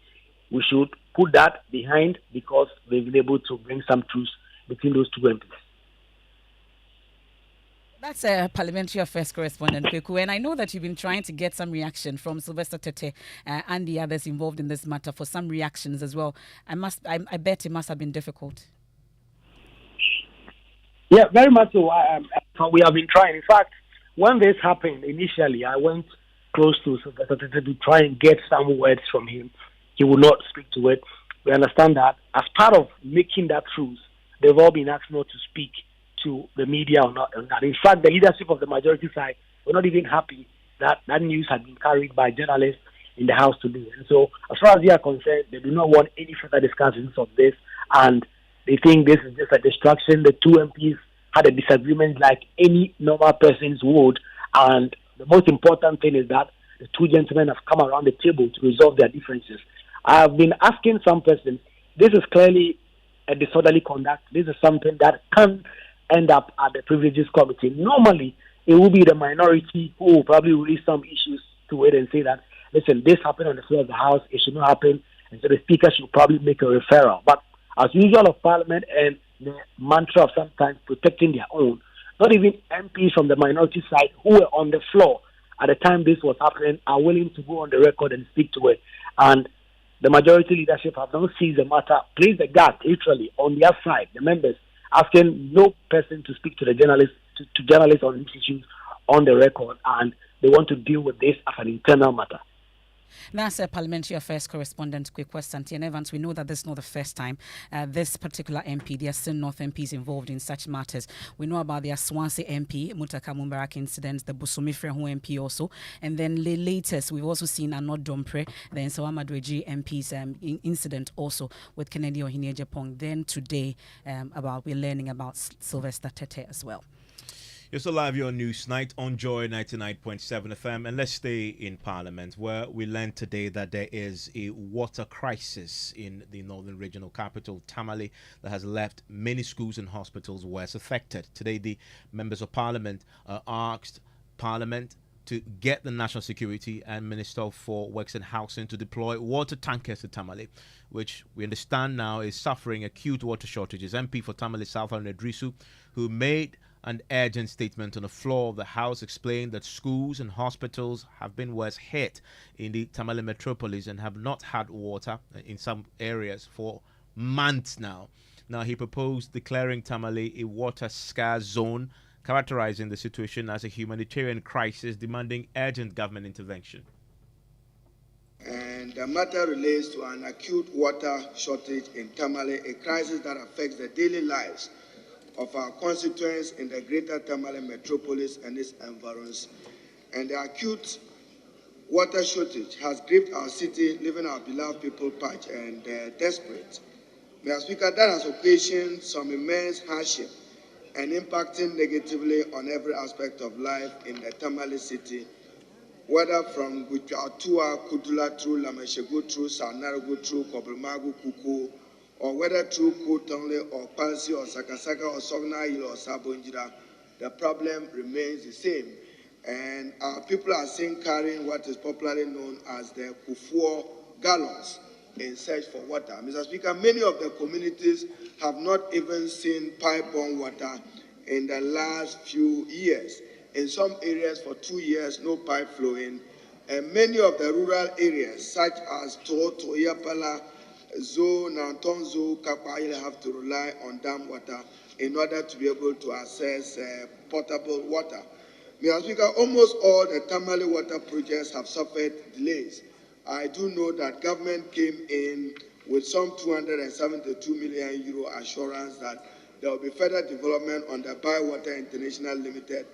we should put that behind because they've been able to bring some truth between those two MPs. That's a parliamentary affairs correspondent, Kweku, and I know that you've been trying to get some reaction from Sylvester Tete and the others involved in this matter for some reactions as well. I bet it must have been difficult. Yeah, very much so. We have been trying. In fact, when this happened initially, I went close to Sylvester Tete to try and get some words from him. He would not speak to it. We understand that as part of making that truth, they've all been asked not to speak to the media or not. In fact, the leadership of the majority side were not even happy that that news had been carried by journalists in the House today. And so, as far as they are concerned, they do not want any further discussions of this, and they think this is just a distraction. The two MPs had a disagreement like any normal persons would, and the most important thing is that the two gentlemen have come around the table to resolve their differences. I have been asking some persons, this is clearly a disorderly conduct. This is something that can end up at the Privileges Committee. Normally, it will be the minority who will probably raise some issues to it and say that, listen, this happened on the floor of the House, it should not happen, and so the Speaker should probably make a referral. But as usual of Parliament and the mantra of sometimes protecting their own, not even MPs from the minority side who were on the floor at the time this was happening are willing to go on the record and speak to it. And the majority leadership have not seized the matter, placed the gas literally on their side, the members, asking no person to speak to the journalists, to journalists on these issues on the record, and they want to deal with this as an internal matter. That's a parliamentary affairs correspondent, Kweku Santian Evans. We know that this is not the first time this particular MP, there are still North MPs involved in such matters. We know about the Swansea MP, Mutaka Mumbarak incident, the Busumifrehu MP also, and then the latest, we've also seen Anod Dompre, the Nsawama Dweji MP's incident also with Kennedy Ohinie-Jepong. Then today, we're learning about Sylvester Tete as well. You're still live here on Newsnight on Joy 99.7 FM, and let's stay in Parliament, where we learned today that there is a water crisis in the northern regional capital, Tamale, that has left many schools and hospitals worse affected. Today, the members of Parliament asked Parliament to get the National Security and Minister for Works and Housing to deploy water tankers to Tamale, which we understand now is suffering acute water shortages. MP for Tamale South, Edrisu, who made an urgent statement on the floor of the House, explained that schools and hospitals have been worse hit in the Tamale metropolis and have not had water in some areas for months now. Now, he proposed declaring Tamale a water scarce zone, characterizing the situation as a humanitarian crisis demanding urgent government intervention. And the matter relates to an acute water shortage in Tamale, a crisis that affects the daily lives of our constituents in the greater Tamale metropolis and its environs. And the acute water shortage has gripped our city, leaving our beloved people parched and desperate. Mr. Speaker, that has occasioned some immense hardship and impacting negatively on every aspect of life in the Tamale city, whether from Buchatua, Kudula, through Lameshegu, through Sanaragu, through Kobrimagu, Kuku, or whether through Kotonle or Pansi or Sakasaka or Sogna Hill or Sabonjira, the problem remains the same. And our people are seen carrying what is popularly known as the Kufuor gallons in search for water. Mr. Speaker, many of the communities have not even seen pipe-borne water in the last few years. In some areas for 2 years, no pipe flowing. And many of the rural areas, such as Toto, Yapala, Zo, Nantonzo, Kapaile, have to rely on dam water in order to be able to access potable water. Mr. Speaker, almost all the Tamale water projects have suffered delays. I do know that government came in with some 272 million euro assurance that there will be further development on the Bywater International Limited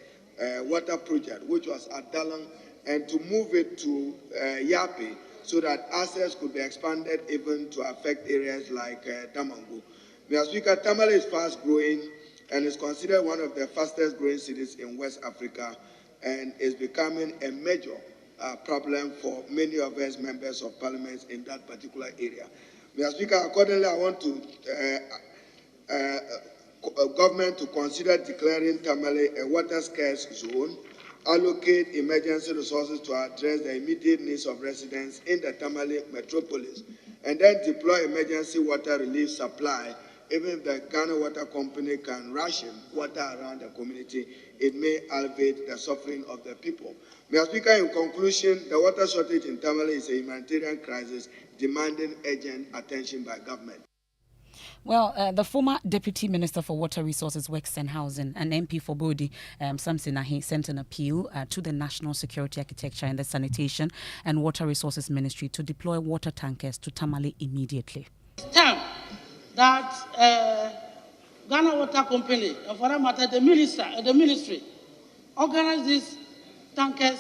water project, which was at Dalang, and to move it to Yapi, so that access could be expanded even to affect areas like Damangu. Mr. Speaker, Tamale is fast growing and is considered one of the fastest growing cities in West Africa and is becoming a major problem for many of us members of parliament in that particular area. Mr. Speaker, accordingly, I want to government to consider declaring Tamale a water scarce zone, allocate emergency resources to address the immediate needs of residents in the Tamale metropolis, and then deploy emergency water relief supply. Even if the Ghana Water Company can ration water around the community, it may alleviate the suffering of the people. Mr. Speaker, in conclusion, the water shortage in Tamale is a humanitarian crisis demanding urgent attention by government. Well, the former Deputy Minister for Water Resources, Works and Housing, and MP for Bodi, Samson Ahi, sent an appeal to the National Security Architecture and the Sanitation and Water Resources Ministry to deploy water tankers to Tamale immediately. It's time that Ghana Water Company, and for that matter, the ministry, organize these tankers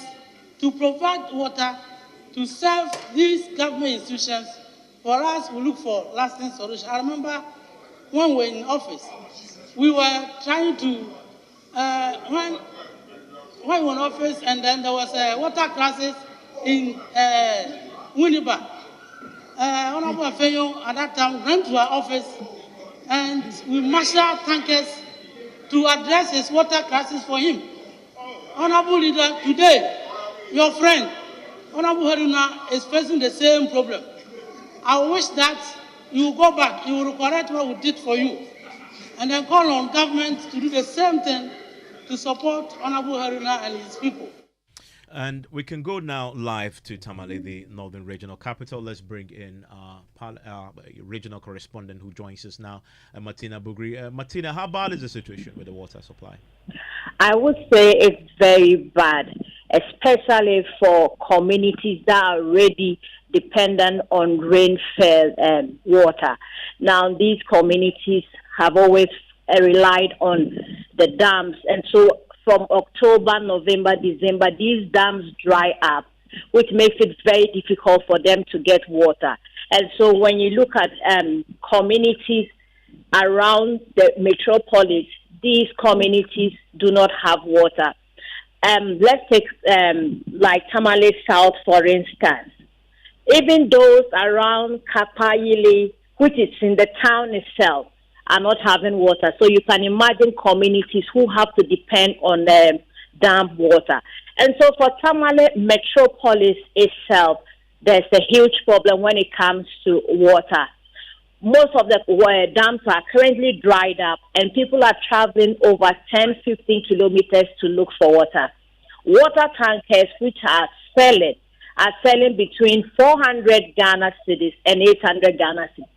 to provide water to serve these government institutions. For us, we look for lasting solution. I remember when we were in office, we were trying to, when we were in office, and then there was a water crisis in Winneba. Honorable Afeyo at that time went to our office, and we marshaled tankers to address his water crisis for him. Honorable Leader, today, your friend, Honorable Haruna, is facing the same problem. I wish that you will go back, you will correct what we did for you, and then call on government to do the same thing to support Honorable Haruna and his people. And we can go now live to Tamale, the northern regional capital. Let's bring in our regional correspondent who joins us now, Martina Bugri. Martina, how bad is the situation with the water supply? I would say it's very bad, especially for communities that are already dependent on rainfall water. Now, these communities have always relied on the dams, and so from October, November, December, these dams dry up, which makes it very difficult for them to get water. And so when you look at communities around the metropolis, these communities do not have water. Let's take like Tamale South, for instance. Even those around Kapayili, which is in the town itself, are not having water. So you can imagine communities who have to depend on dam water. And so for Tamale Metropolis itself, there's a huge problem when it comes to water. Most of the dams are currently dried up, and people are traveling over 10, 15 kilometers to look for water. Water tankers, which are selling between 400 Ghana cedis and 800 Ghana cedis,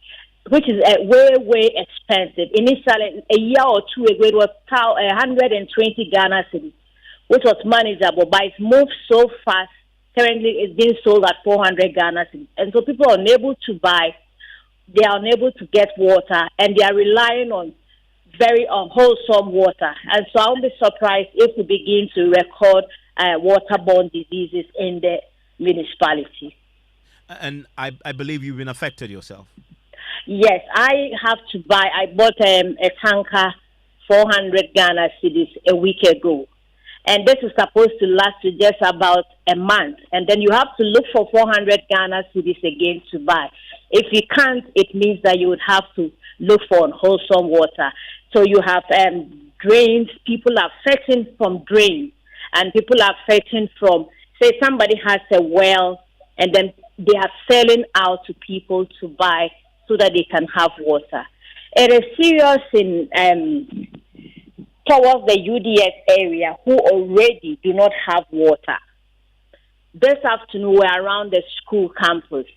which is way expensive. Initially, a year or two ago, it was 120 Ghana cedis, which was manageable, but it's moved so fast. Currently, it's being sold at 400 Ghana cedis. And so people are unable to buy, they are unable to get water, and they are relying on very unwholesome water. And so I won't be surprised if we begin to record waterborne diseases in the municipality. And I believe you've been affected yourself. Yes, I bought a tanker, 400 Ghana cedis a week ago. And this is supposed to last to just about a month. And then you have to look for 400 Ghana cedis again to buy. If you can't, it means that you would have to look for unwholesome water. So you have drains, people are fetching from drains, and people are fetching from, say somebody has a well, and then they are selling out to people to buy so that they can have water. It is serious in towards the UDS area who already do not have water. This afternoon we're around the school campus,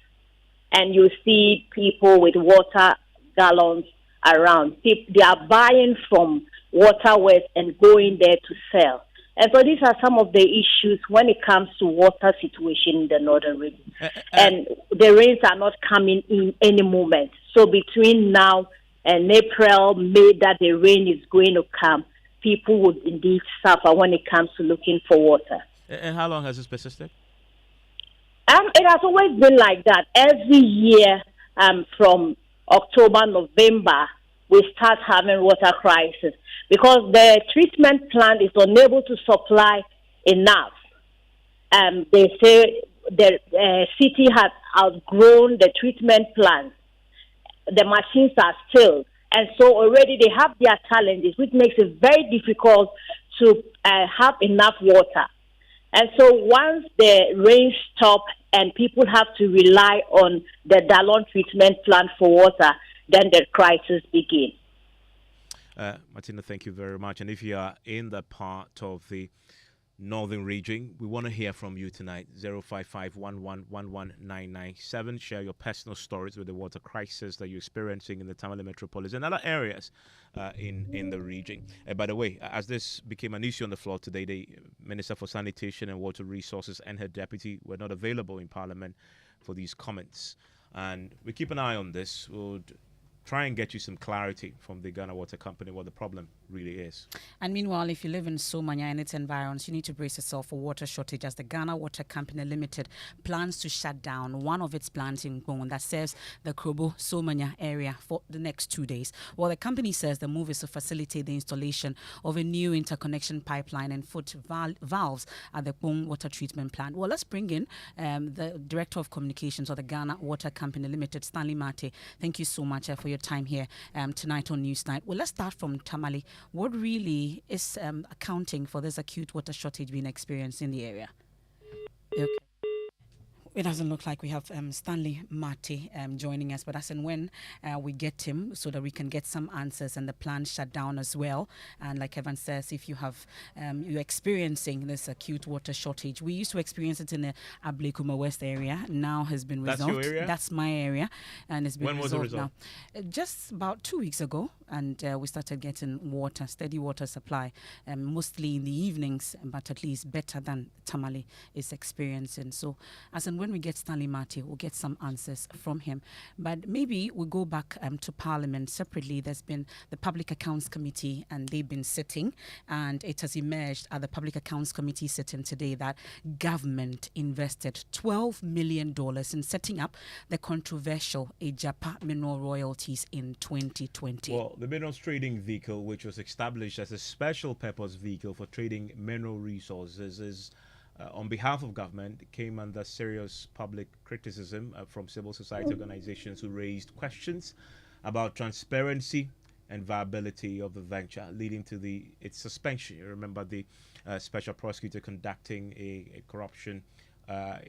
and you see people with water gallons around. They are buying from waterways and going there to sell. And so these are some of the issues when it comes to water situation in the northern region. And the rains are not coming in any moment. So between now and April, May, that the rain is going to come, people would indeed suffer when it comes to looking for water. And how long has this persisted? It has always been like that. Every year from October, November, we start having water crisis because the treatment plant is unable to supply enough. They say the city has outgrown the treatment plant, the machines are still. And so already they have their challenges, which makes it very difficult to have enough water. And so once the rain stops and people have to rely on the Dallon treatment plant for water, then the crisis begins. Martina, thank you very much. And if you are in that part of the northern region, we want to hear from you tonight. 055-11-11997. Share your personal stories with the water crisis that you're experiencing in the Tamale metropolis and other areas in the region. By the way, as this became an issue on the floor today, the Minister for Sanitation and Water Resources and her deputy were not available in Parliament for these comments. And we keep an eye on this. We'll try and get you some clarity from the Ghana Water Company what the problem really is. And meanwhile, if you live in Somanya and its environs, you need to brace yourself for water shortage as the Ghana Water Company Limited plans to shut down one of its plants in Gong that serves the Krobo Somanya area for the next 2 days. Well, the company says the move is to facilitate the installation of a new interconnection pipeline and foot valves at the Gong Water Treatment Plant. Well, let's bring in the Director of Communications of the Ghana Water Company Limited, Stanley Mate. Thank you so much for your time here tonight on Newsnight. Well, let's start from Tamale. What really is accounting for this acute water shortage being experienced in the area? Okay. It doesn't look like we have Stanley Mate joining us, but as and when we get him so that we can get some answers and the plan shut down as well. And like Evan says, if you have you're experiencing this acute water shortage, we used to experience it in the Ablekuma West area. Now has been resolved. That's your area? That's my area, and it's been when resolved was it resolved? now. Just about 2 weeks ago, and we started getting water, steady water supply, mostly in the evenings, but at least better than Tamale is experiencing. So as and when we get Stanley Mate, we'll get some answers from him. But maybe we'll go back to Parliament separately. There's been the Public Accounts Committee, and they've been sitting, and it has emerged at the Public Accounts Committee sitting today that government invested $12 million in setting up the controversial Ejapa mineral royalties in 2020. Well, the minerals trading vehicle, which was established as a special purpose vehicle for trading mineral resources, is on behalf of government, came under serious public criticism from civil society organizations who raised questions about transparency and viability of the venture, leading to its suspension. You remember the special prosecutor conducting a corruption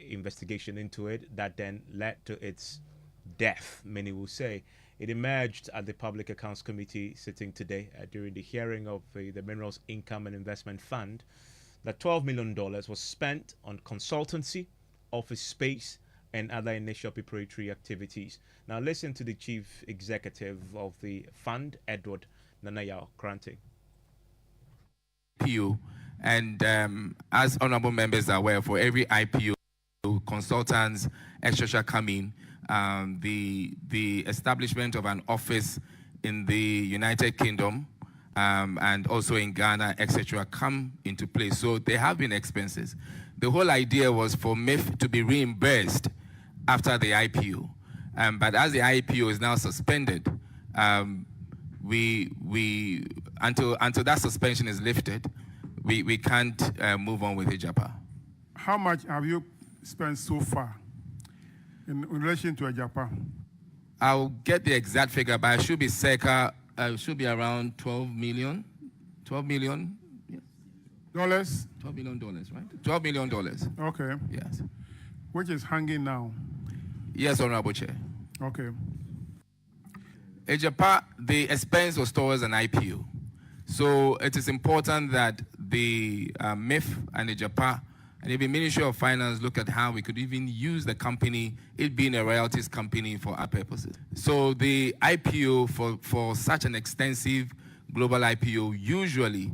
investigation into it that then led to its death, many will say. It emerged at the Public Accounts Committee sitting today during the hearing of the Minerals Income and Investment Fund that $12 million was spent on consultancy, office space, and other initial preparatory activities. Now listen to the Chief Executive of the fund, Edward Nanaya Krante. IPO, and as honorable members are aware, for every IPO, consultants, extra come in. The establishment of an office in the United Kingdom and also in Ghana, etc., come into place. So there have been expenses. The whole idea was for MIF to be reimbursed after the IPO. But as the IPO is now suspended, until that suspension is lifted, we can't move on with Ejapa. How much have you spent so far in relation to Ejapa? I'll get the exact figure, but it should be should be around 12 million. 12 million? Yeah. Dollars? $12 million, right? $12 million. Okay. Yes. Which is hanging now? Yes, Honorable Chair. Okay. Ejapa, the expense was towards an IPO. So it is important that the MIF and Ejapa and even Ministry of Finance look at how we could even use the company, it being a royalties company, for our purposes. So the IPO, for such an extensive global IPO, usually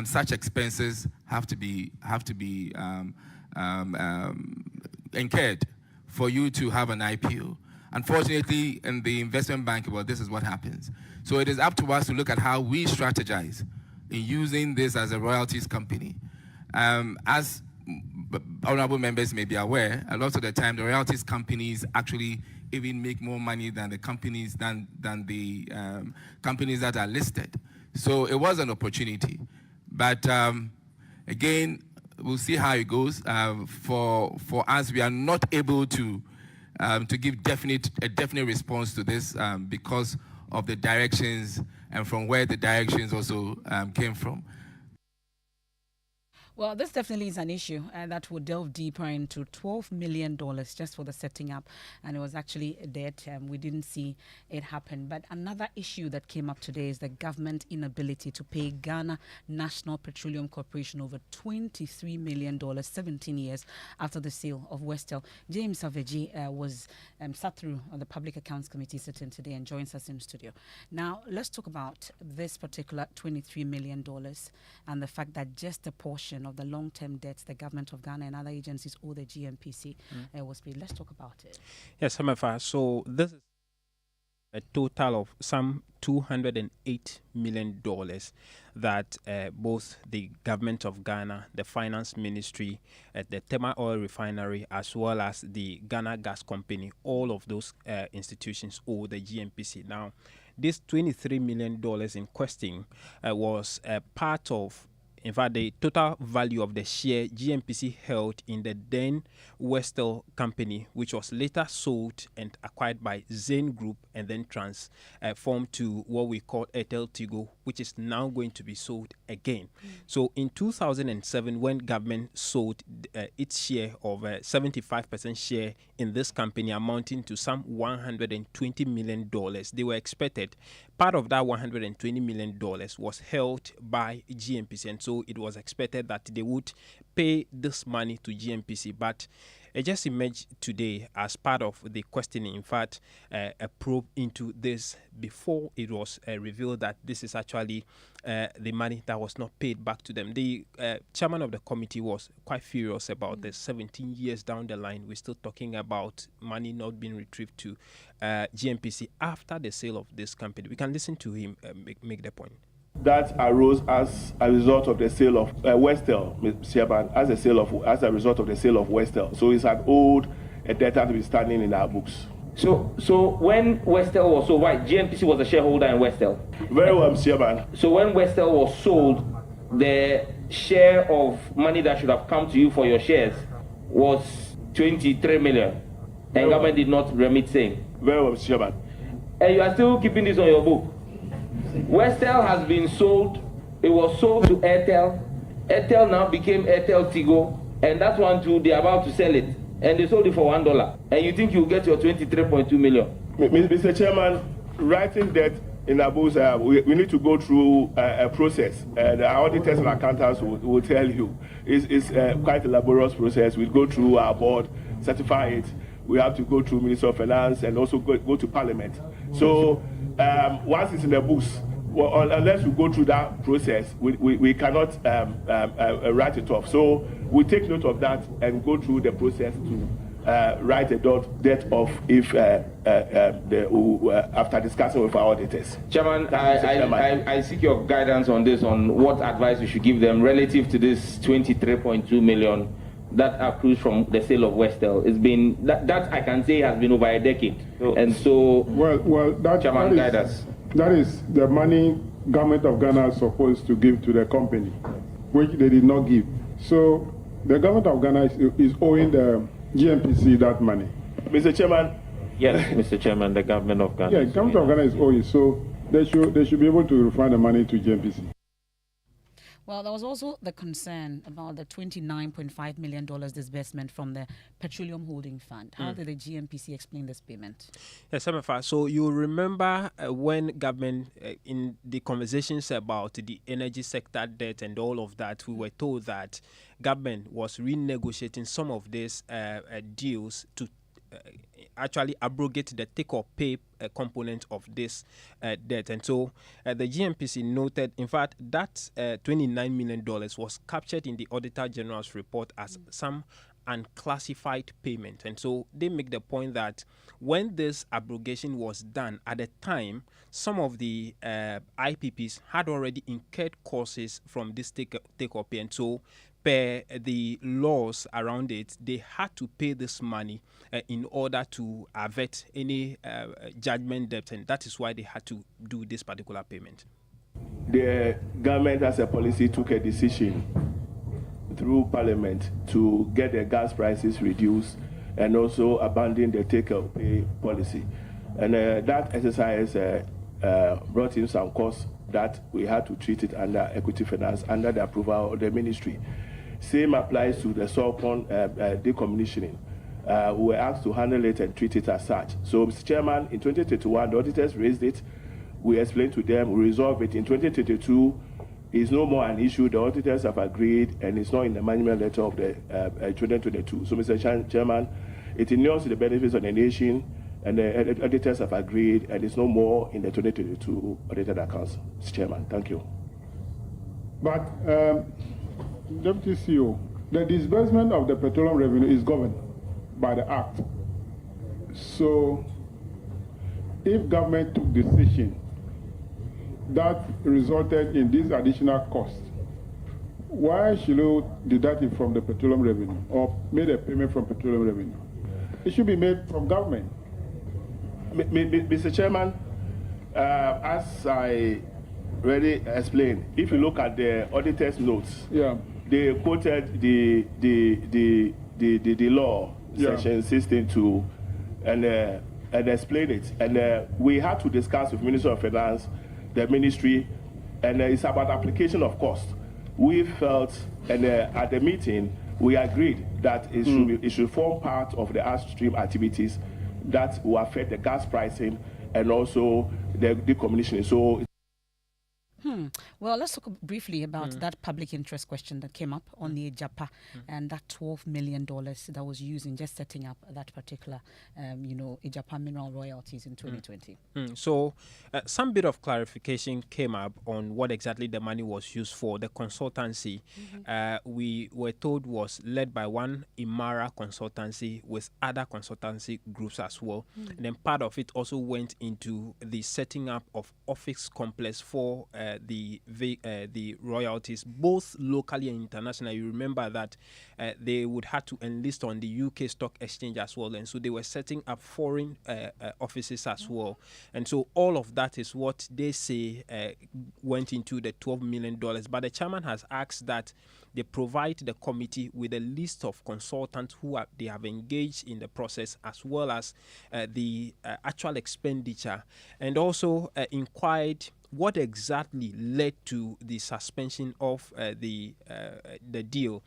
such expenses have to be incurred for you to have an IPO. Unfortunately, in the investment bank, well, this is what happens. So it is up to us to look at how we strategize in using this as a royalties company. As honorable members may be aware, a lot of the time the royalties companies actually even make more money than the companies than the companies that are listed. So it was an opportunity, but again, we'll see how it goes. For us, we are not able to to give a definite response to this because of the directions and from where the directions also came from. Well, this definitely is an issue that would delve deeper into $12 million just for the setting up. And it was actually dead. We didn't see it happen. But another issue that came up today is the government inability to pay Ghana National Petroleum Corporation over $23 million 17 years after the sale of Westel. James Aveji was sat through on the Public Accounts Committee sitting today and joins us in studio. Now, let's talk about this particular $23 million and the fact that just a portion of the long-term debts the government of Ghana and other agencies owe the GMPC was paid. Let's talk about it. Yes, Emefa. So this is a total of some $208 million that both the government of Ghana, the finance ministry, the Tema Oil Refinery, as well as the Ghana Gas Company, all of those institutions owe the GMPC. Now, this $23 million in question was part of, in fact, the total value of the share GMPC held in the then Westel company, which was later sold and acquired by Zain Group and then transformed to what we call Airtel Tigo, which is now going to be sold again. So in 2007, when government sold its share of 75% share in this company, amounting to some $120 million, they were expected. Part of that $120 million was held by GMPC, and so it was expected that they would pay this money to GMPC. But it just emerged today as part of the questioning, in fact, a probe into this before it was revealed that this is actually the money that was not paid back to them. The chairman of the committee was quite furious about this. 17 years down the line, we're still talking about money not being retrieved to GMPC after the sale of this company. We can listen to him make the point. That arose as a result of the sale of Westel, Mr. Chairman, as a result of the sale of Westel. So it's an old debtor to be standing in our books. So when Westel was sold, right, GMPC was a shareholder in Westel? Very well, Mr. Chairman. So when Westel was sold, the share of money that should have come to you for your shares was 23 million, and government did not remit same. Very well, Mr. Chairman. And you are still keeping this on your book. Westel has been sold. It was sold to Airtel. Airtel now became Airtel Tigo, and that one too, they're about to sell it, and they sold it for $1. And you think you'll get your 23.2 million? Mr. Chairman, writing debt in our books, we need to go through a process. The auditors and accountants will tell you it's quite a laborious process. We go through our board, certify it. We have to go through Minister of Finance and also go to Parliament. So once it's in the books, well, unless we go through that process, we cannot write it off. So we take note of that and go through the process to write a debt off if after discussing with our auditors. Chairman, I seek your guidance on this, on what advice we should give them relative to this 23.2 million that accrues from the sale of Westel. It's been that I can say has been over a decade, and so Chairman, guide us. That is the money government of Ghana is supposed to give to the company, which they did not give. So the government of Ghana is owing the GMPC that money. Mr. Chairman. Yes, Mr. Chairman, the government of Ghana. Yeah, the government of Ghana is owing, so they should be able to refund the money to GMPC. Well, there was also the concern about the $29.5 million disbursement from the Petroleum Holding Fund. How did the GMPC explain this payment? Yes, Emefa. So you remember when government, in the conversations about the energy sector debt and all of that, we were told that government was renegotiating some of these deals to actually abrogate the take-or-pay component of this debt. And so the GMPC noted, in fact, that $29 million was captured in the Auditor General's report as some unclassified payment. And so they make the point that when this abrogation was done, at the time, some of the IPPs had already incurred costs from this take-or-pay. And so per the laws around it, they had to pay this money in order to avert any judgment debt, and that is why they had to do this particular payment. The government as a policy took a decision through Parliament to get the gas prices reduced and also abandon the take-or-pay policy. And that exercise brought in some costs that we had to treat it under equity finance, under the approval of the ministry. Same applies to the Sulphur decommissioning. We were asked to handle it and treat it as such. So, Mr. Chairman, in 2021, the auditors raised it. We explained to them, we resolved it. In 2022, it's no more an issue. The auditors have agreed, and it's not in the management letter of the 2022. So, Mr. Chairman, it inures the benefits of the nation, and the auditors have agreed, and it's no more in the 2022 audited accounts. Mr. Chairman, thank you. But, Deputy CEO, the disbursement of the petroleum revenue is governed by the Act. So, if government took decision that resulted in this additional cost, why should you deduct it from the petroleum revenue or made a payment from petroleum revenue? It should be made from government. Mr. Chairman, as I already explained, if you look at the auditor's notes, they quoted the law, section 16.2, and explain it. And we had to discuss with Minister of Finance, the ministry, and it's about application of cost. We felt, and at the meeting, we agreed that it should form part of the upstream activities that will affect the gas pricing and also the decommissioning. So. Well, let's talk briefly about that public interest question that came up on the Ejapa and that $12 million that was used in just setting up that particular, Ejapa mineral royalties in 2020. So, some bit of clarification came up on what exactly the money was used for. The consultancy we were told was led by one Imara consultancy with other consultancy groups as well. And then part of it also went into the setting up of office complex for the royalties, both locally and internationally. You remember that they would have to enlist on the UK Stock Exchange as well, and so they were setting up foreign offices as well. And so all of that is what they say went into the $12 million. But the chairman has asked that they provide the committee with a list of consultants who they have engaged in the process, as well as the actual expenditure, and also inquired what exactly led to the suspension of the deal.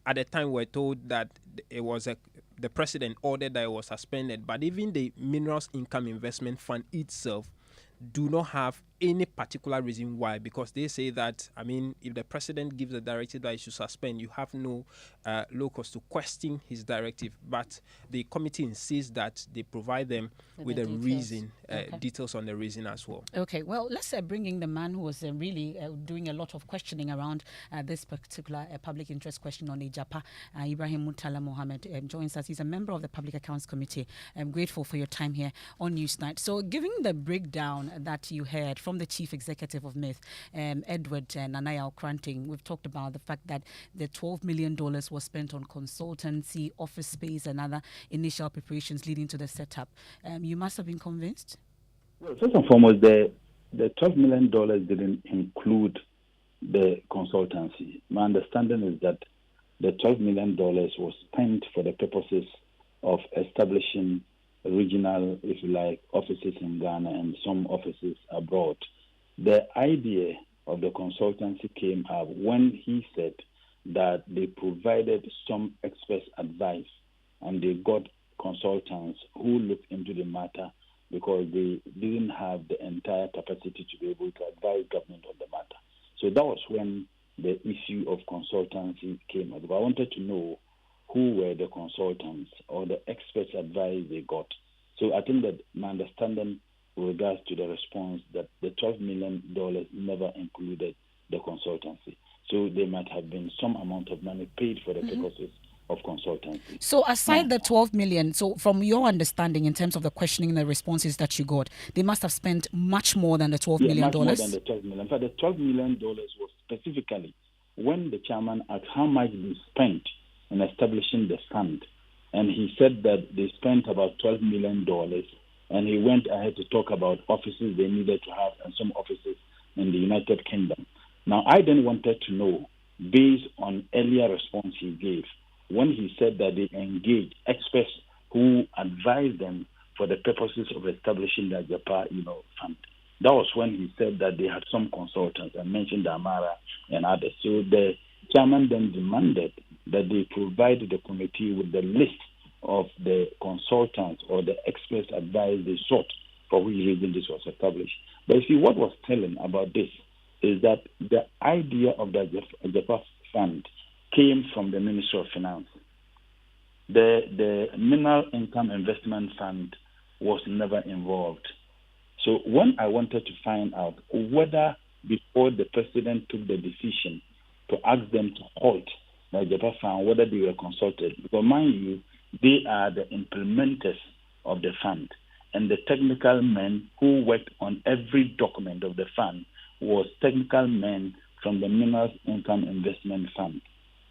At the time, we were told that it was the president ordered that it was suspended, but even the Minerals Income Investment Fund itself do not have any particular reason why, because they say that, if the president gives a directive that he should suspend, you have no locus to question his directive. But the committee insists that they provide them with a reason, details on the reason as well. Okay, well, let's bring in the man who was really doing a lot of questioning around this particular public interest question on Ejapa. Ibrahim Mutala Mohammed joins us. He's a member of the Public Accounts Committee. I'm grateful for your time here on Newsnight. So, giving the breakdown that you heard from the Chief Executive of MIF, Edward Nanaya Okranting, we've talked about the fact that the $12 million was spent on consultancy, office space, and other initial preparations leading to the setup. You must have been convinced? Well, first and foremost, the $12 million didn't include the consultancy. My understanding is that the $12 million was spent for the purposes of establishing regional, if you like, offices in Ghana and some offices abroad. The idea of the consultancy came up when he said that they provided some expert advice and they got consultants who looked into the matter because they didn't have the entire capacity to be able to advise government on the matter. So that was when the issue of consultancy came up. But I wanted to know who were the consultants or the experts' advice they got. So I think that my understanding with regards to the response that the $12 million never included the consultancy. So there might have been some amount of money paid for the purposes of consultancy. So aside the 12 million, so from your understanding in terms of the questioning and the responses that you got, they must have spent much more than the $12 million. Much more than the $12 million. In fact, the $12 million was specifically when the chairman asked how much they spent in establishing the fund. And he said that they spent about $12 million, and he went ahead to talk about offices they needed to have and some offices in the United Kingdom. Now, I then wanted to know, based on earlier response he gave, when he said that they engaged experts experts who advised them for the purposes of establishing the Ajapa, fund. That was when he said that they had some consultants and mentioned Amara and others. So the chairman then demanded that they provide the committee with the list of the consultants or the experts advice they sought for which reason this was established. But you see, what was telling about this is that the idea of the Ajapa fund came from the Ministry of Finance. The Mineral Income Investment Fund was never involved. So when I wanted to find out whether before the president took the decision to ask them to halt the Ajapa fund, whether they were consulted, because mind you, they are the implementers of the fund, and the technical men who worked on every document of the fund was technical men from the Mineral Income Investment Fund.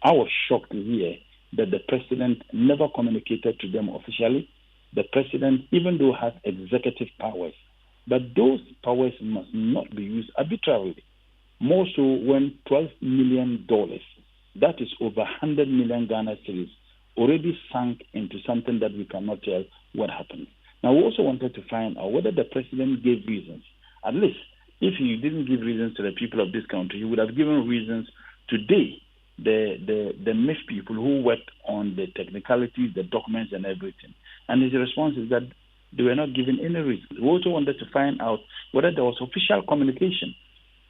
I was shocked to hear that the president never communicated to them officially. The president, even though has executive powers, but those powers must not be used arbitrarily. More so when $12 million, that is over 100 million Ghana cedis, already sunk into something that we cannot tell what happened. Now, we also wanted to find out whether the president gave reasons. At least, if he didn't give reasons to the people of this country, he would have given reasons today. The MIF people who worked on the technicalities, the documents and everything. And his response is that they were not given any reason. We also wanted to find out whether there was official communication.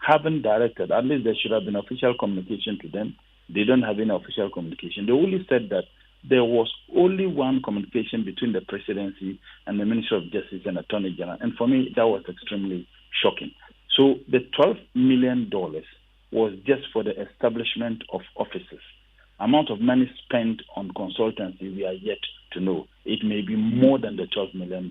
Haven't directed, at least there should have been official communication to them. They don't have any official communication. They only said that there was only one communication between the presidency and the Ministry of Justice and Attorney General. And for me, that was extremely shocking. So the $12 million was just for the establishment of offices. Amount of money spent on consultancy, we are yet to know. It may be more than the $12 million.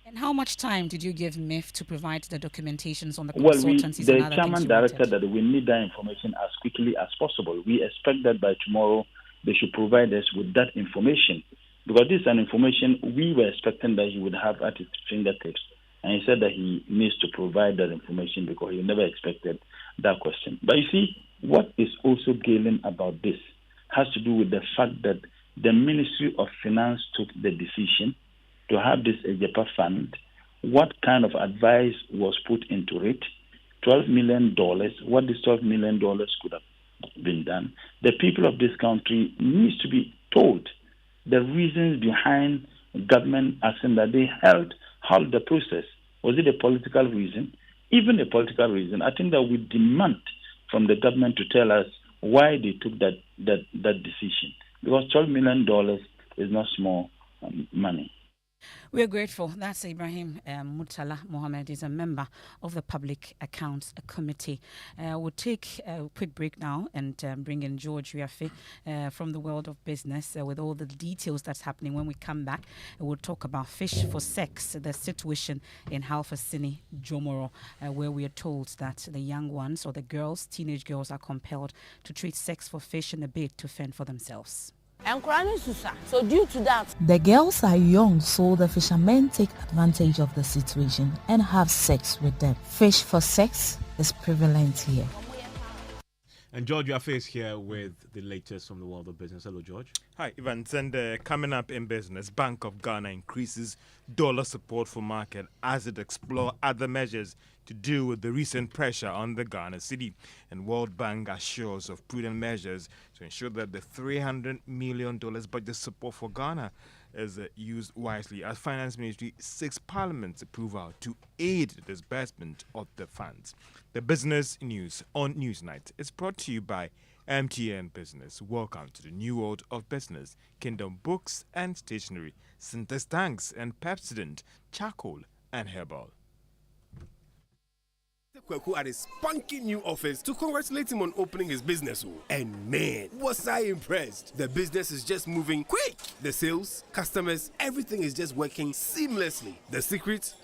And how much time did you give MIF to provide the documentations on the Well, consultancies the and other chairman things you directed wanted? that we need that information as quickly as possible. We expect that by tomorrow they should provide us with that information, because this is an information we were expecting that he would have at his fingertips. And he said that he needs to provide that information because he never expected that question. But you see, what is also galling about this has to do with the fact that the Ministry of Finance took the decision to have this Ajapa fund. What kind of advice was put into it? $12 million. What this $12 million could have been done. The people of this country needs to be told the reasons behind government asking that they halt the process. Was it a political reason? Even a political reason, I think that we demand from the government to tell us why they took that decision. Because $12 million is not small money. We're grateful. That's Ibrahim Murtala Mohammed. Is a member of the Public Accounts Committee. We'll take a quick break now and bring in George Riafe from the world of business with all the details that's happening. When we come back, we'll talk about fish for sex, the situation in Halfasini, Jomoro, where we are told that the young ones or the girls, teenage girls, are compelled to treat sex for fish in a bid to fend for themselves. So due to that, The girls are young, so the fishermen take advantage of the situation and have sex with them. Fish for sex is prevalent here. And George, you are faced here with the latest from the world of business. Hello, George. Hi, Evans. And coming up in business, Bank of Ghana increases dollar support for market as it explores other measures to deal with the recent pressure on the Ghana cedi. And World Bank assures of prudent measures to ensure that the $300 million budget support for Ghana is used wisely as Finance Ministry seeks Parliament's approval to aid the disbursement of the funds. The business news on Newsnight is brought to you by MTN Business. Welcome to the new world of business. Kingdom Books and Stationery, Synthesis Tanks and Pepsodent, Charcoal and Herbal. Kweku at his spunky new office to congratulate him on opening his business. And man, was I impressed. The business is just moving quick. The sales, customers, everything is just working seamlessly. The secret?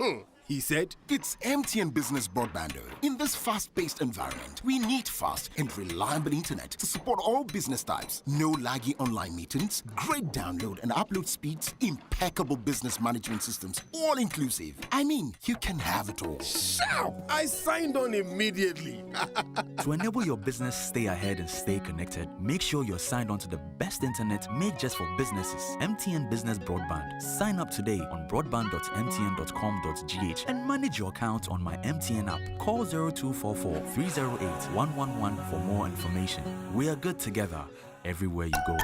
He said, it's MTN Business Broadband. In the this fast-paced environment, we need fast and reliable internet to support all business types. No laggy online meetings, great download and upload speeds, impeccable business management systems, all inclusive. I mean, you can have it all. Shout! I signed on immediately. To enable your business stay ahead and stay connected, make sure you're signed on to the best internet made just for businesses. MTN Business Broadband. Sign up today on broadband.mtn.com.gh and manage your account on my MTN app. Call 0244 308 111 for more information. We are good together everywhere you go.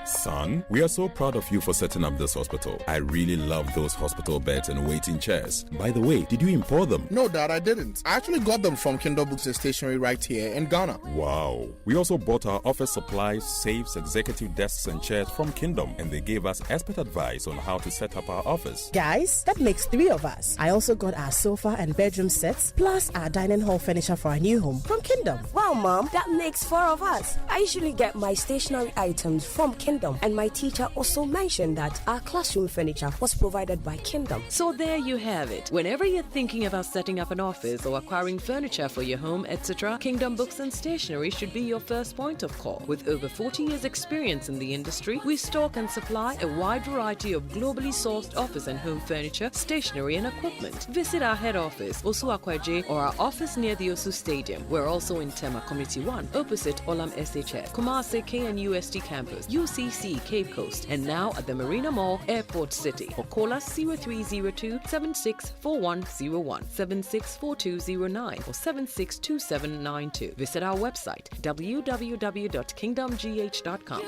Son, we are so proud of you for setting up this hospital. I really love those hospital beds and waiting chairs. By the way, did you import them? No, Dad, I didn't. I actually got them from Kingdom Books and Stationery right here in Ghana. Wow. We also bought our office supplies, safes, executive desks and chairs from Kingdom, and they gave us expert advice on how to set up our office. Guys, that makes 3 of us. I also got our sofa and bedroom sets, plus our dining hall furniture for our new home from Kingdom. Wow, Mom, that makes 4 of us. I usually get my stationery items from Kingdom, and my teacher also mentioned that our classroom furniture was provided by Kingdom. So there you have it. Whenever you're thinking about setting up an office or acquiring furniture for your home, etc., Kingdom Books and Stationery should be your first point of call. With over 40 years experience in the industry, we stock and supply a wide variety of globally sourced office and home furniture, stationery and equipment. Visit our head office, Osu Akwaje, or our office near the Osu Stadium. We're also in Tema Community 1, opposite Olam SHS, Kumasi KNUST campus, UCC Cape Coast, and now at the Marina Mall, Airport City. Or call us 0302-764101, 764209, or 762792. Visit our website, www.kingdomgh.com.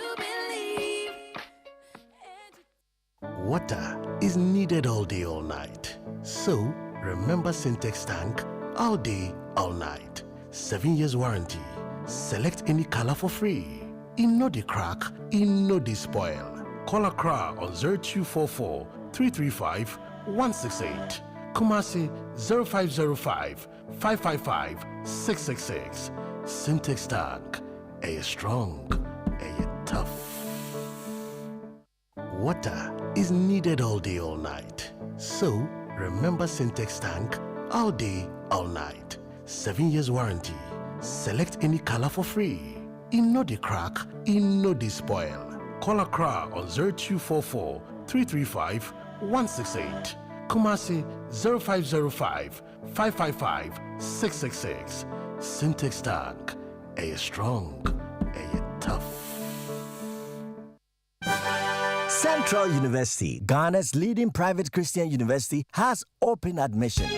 Water is needed all day, all night. So, remember Syntex tank all day, all night. 7 years warranty. Select any color for free. In no the crack, in no the spoil. Call Accra on 0244 335 168. Kumasi 0505 555 666. Syntex tank. A strong, a tough. Water is needed all day, all night. So, remember Syntex tank all day, all night. 7 years warranty. Select any color for free. In no the crack, in no the spoil. Call Accra on 0244 335 168. Kumasi 0505 555 666. Syntex tank. A strong, a tough. Central University, Ghana's leading private Christian university, has open admissions.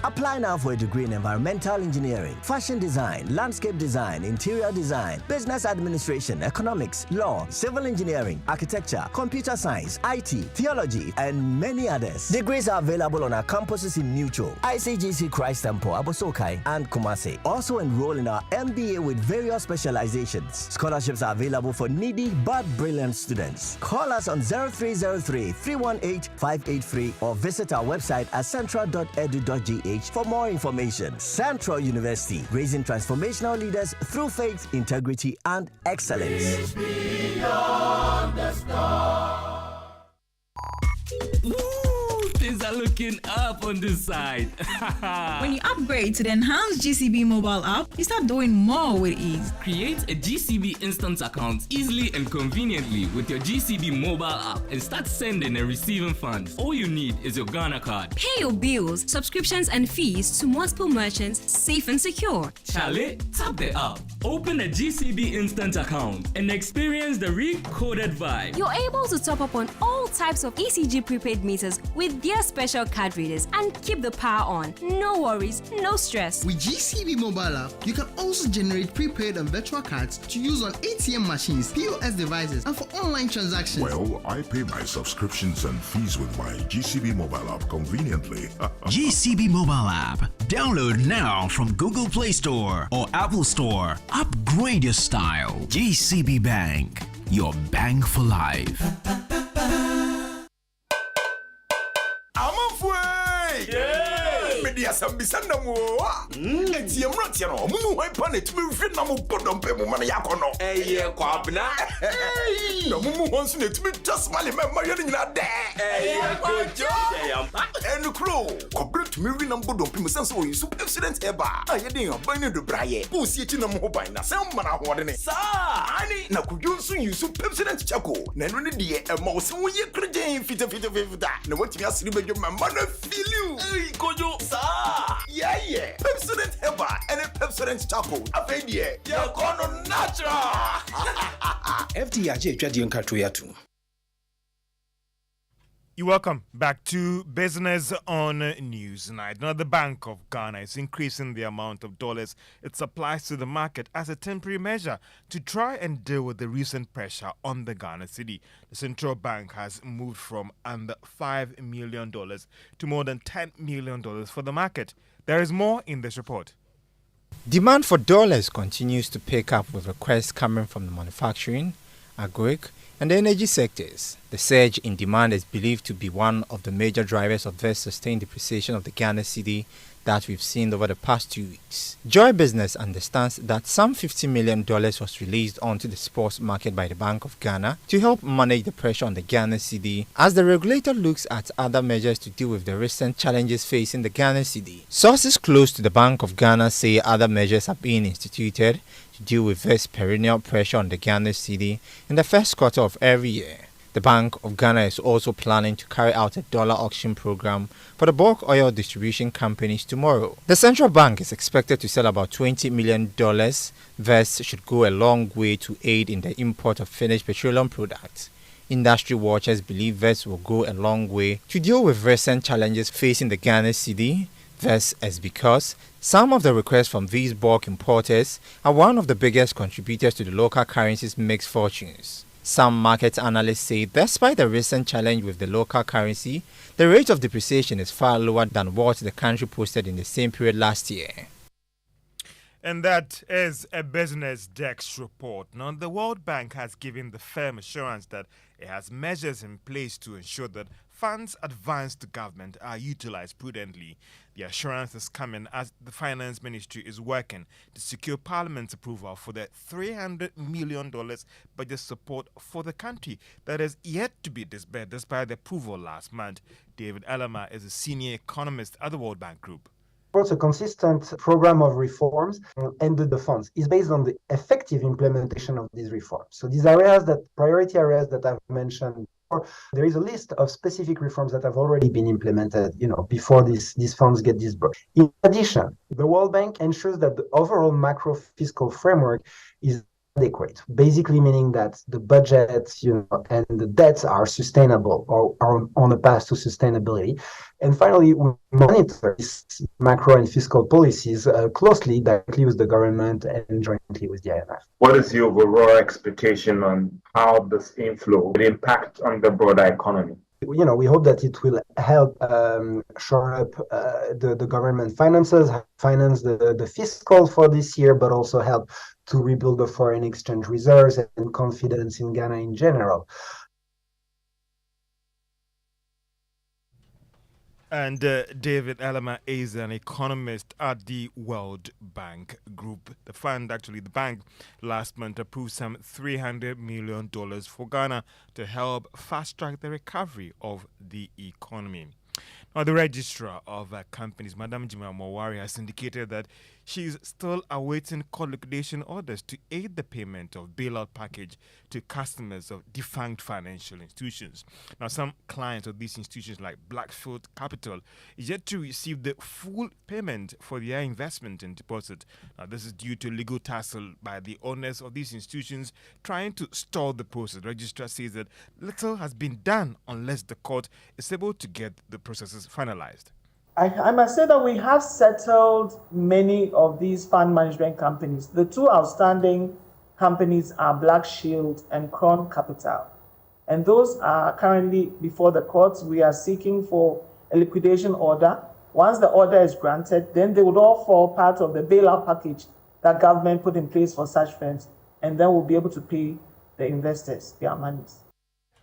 Apply now for a degree in environmental engineering, fashion design, landscape design, interior design, business administration, economics, law, civil engineering, architecture, computer science, IT, theology, and many others. Degrees are available on our campuses in Mutual, ICGC Christ Temple, Abosokai, and Kumasi. Also enroll in our MBA with various specializations. Scholarships are available for needy but brilliant students. Call us on 0303 318 583 or visit our website at central.edu.gh for more information. Central University, raising transformational leaders through faith, integrity, and excellence. Beyond the star. Things are looking up on this side. When you upgrade to the enhanced GCB mobile app, you start doing more with ease. Create a GCB instant account easily and conveniently with your GCB mobile app and start sending and receiving funds. All you need is your Ghana card. Pay your bills, subscriptions, and fees to multiple merchants safe and secure. Charlie, tap the app, open a GCB instant account, and experience the recoded vibe. You're able to top up on all types of ECG prepaid meters with their special card readers and keep the power on. No worries, no stress. With GCB mobile app, you can also generate prepaid and virtual cards to use on ATM machines, POS devices, and for online transactions. Well, I pay my subscriptions and fees with my GCB mobile app conveniently. GCB mobile app. Download now from Google Play Store or Apple Store. Upgrade your style. GCB Bank. Your bank for life. I'm a free! Yeah! Me media sambisanda mo. Eti emrati no, mu hwan pa na tumi hwe na mo bodompe mo man yakono. Eye kwabna. No mu hwan so na tumi just mali me ma yene nyina de. Eye kojo. Yampa. Enukro, kobre tumi hwe na bodompe mo sense wo yusu accident eba. Ayede yan ban ne do braye. Wo sie ti na mo ho ban na sem mana ho de ne. Sa, ani na kudwo nso yusu accident chako. Na no ne de e ma wo se wo ye kregen fita. Na watimi asiri bedwo ma na feel you. Ey kojo. Sa. Yeah. Pepsodent Heba and Pepsodent Charcoal. Afedie. Ya kono natural. FDIJ twadi nkato yatu. You're welcome back to Business on Newsnight. Now, the Bank of Ghana is increasing the amount of dollars it supplies to the market as a temporary measure to try and deal with the recent pressure on the Ghana cedi. The central bank has moved from under $5 million to more than $10 million for the market. There is more in this report. Demand for dollars continues to pick up with requests coming from the manufacturing, agric, and the energy sectors. The surge in demand is believed to be one of the major drivers of the sustained depreciation of the Ghana cedi that we've seen over the past 2 weeks. Joy Business understands that some $50 million was released onto the sports market by the Bank of Ghana to help manage the pressure on the Ghana cedi as the regulator looks at other measures to deal with the recent challenges facing the Ghana cedi. Sources close to the Bank of Ghana say other measures are being instituted to deal with this perennial pressure on the Ghana cedi in the first quarter of every year. The Bank of Ghana is also planning to carry out a dollar auction program for the bulk oil distribution companies tomorrow. The central bank is expected to sell about $20 million. This should go a long way to aid in the import of finished petroleum products. Industry watchers believe this will go a long way to deal with recent challenges facing the Ghana cedi. This is because some of the requests from these bulk importers are one of the biggest contributors to the local currency's mixed fortunes. Some market analysts say despite the recent challenge with the local currency, the rate of depreciation is far lower than what the country posted in the same period last year. And that is a Business Desk report. Now, the World Bank has given the firm assurance that it has measures in place to ensure that funds advanced to government are utilized prudently. The assurance is coming as the Finance Ministry is working to secure Parliament's approval for the $300 million budget support for the country that is yet to be disbursed despite the approval last month. David Elama is a senior economist at the World Bank Group. A consistent program of reforms and the funds is based on the effective implementation of these reforms. So these priority areas that I've mentioned before, there is a list of specific reforms that have already been implemented, before these funds get disbursed. In addition, the World Bank ensures that the overall macro fiscal framework is adequate, basically meaning that the budgets, and the debts are sustainable or are on a path to sustainability. And finally, we monitor these macro and fiscal policies closely, directly with the government and jointly with the IMF. What is your overall expectation on how this inflow will impact on the broader economy? We hope that it will help shore up the government finances, finance the fiscal for this year, but also help to rebuild the foreign exchange reserves and confidence in Ghana in general. And David Elama is an economist at the World Bank Group. The bank last month approved some $300 million for Ghana to help fast-track the recovery of the economy. Now, the registrar of companies, Madam Jima Mowari, has indicated that she is still awaiting court liquidation orders to aid the payment of bailout package to customers of defunct financial institutions. Now, some clients of these institutions, like Blackfield Capital, is yet to receive the full payment for their investment and deposit. Now, this is due to legal tussle by the owners of these institutions trying to stall the process. The registrar says that little has been done unless the court is able to get the processes finalized. I must say that we have settled many of these fund management companies. The two outstanding companies are Black Shield and Crown Capital. And those are currently before the courts. We are seeking for a liquidation order. Once the order is granted, then they would all fall part of the bailout package that government put in place for such firms. And then we'll be able to pay the investors their monies.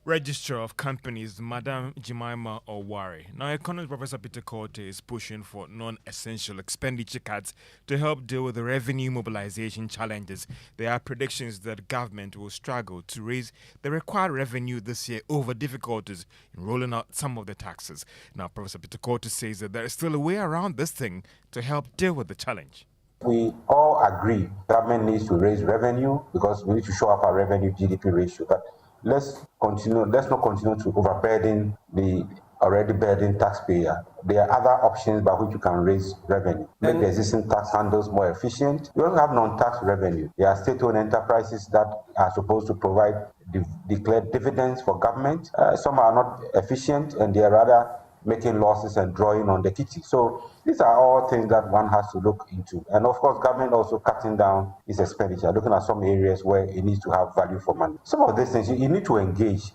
Registrar of Companies, Madam Jemima Owari. Now, economist Professor Peter Korte is pushing for non-essential expenditure cuts to help deal with the revenue mobilization challenges. There are predictions that government will struggle to raise the required revenue this year over difficulties in rolling out some of the taxes. Now, Professor Peter Korte says that there is still a way around this thing to help deal with the challenge. We all agree government needs to raise revenue because we need to show up our revenue GDP ratio. But let's not continue to overburden the already burdened taxpayer. There are other options by which you can raise revenue. Make the existing tax handles more efficient. You also have non-tax revenue. There are state-owned enterprises that are supposed to provide declared dividends for government. Some are not efficient and they are rather making losses and drawing on the kitty. So these are all things that one has to look into. And of course, government also cutting down its expenditure, looking at some areas where it needs to have value for money. Some of these things you need to engage.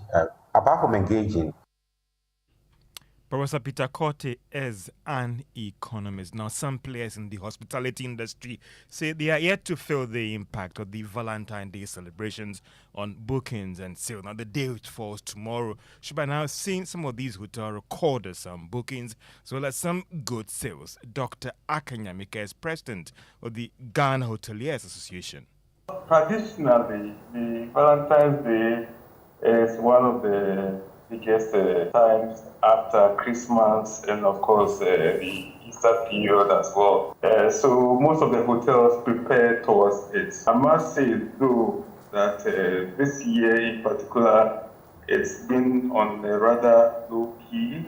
Apart from engaging, Professor Peter Korte is an economist. Now, some players in the hospitality industry say they are yet to feel the impact of the Valentine's Day celebrations on bookings and sales. Now, the day which falls tomorrow should by now see some of these hotels record some bookings as well as some good sales. Dr. Akanyamika is president of the Ghana Hoteliers Association. Traditionally, the Valentine's Day is one of the biggest times after Christmas and of course the Easter period as well. So most of the hotels prepare towards it. I must say though that this year in particular it's been on a rather low key.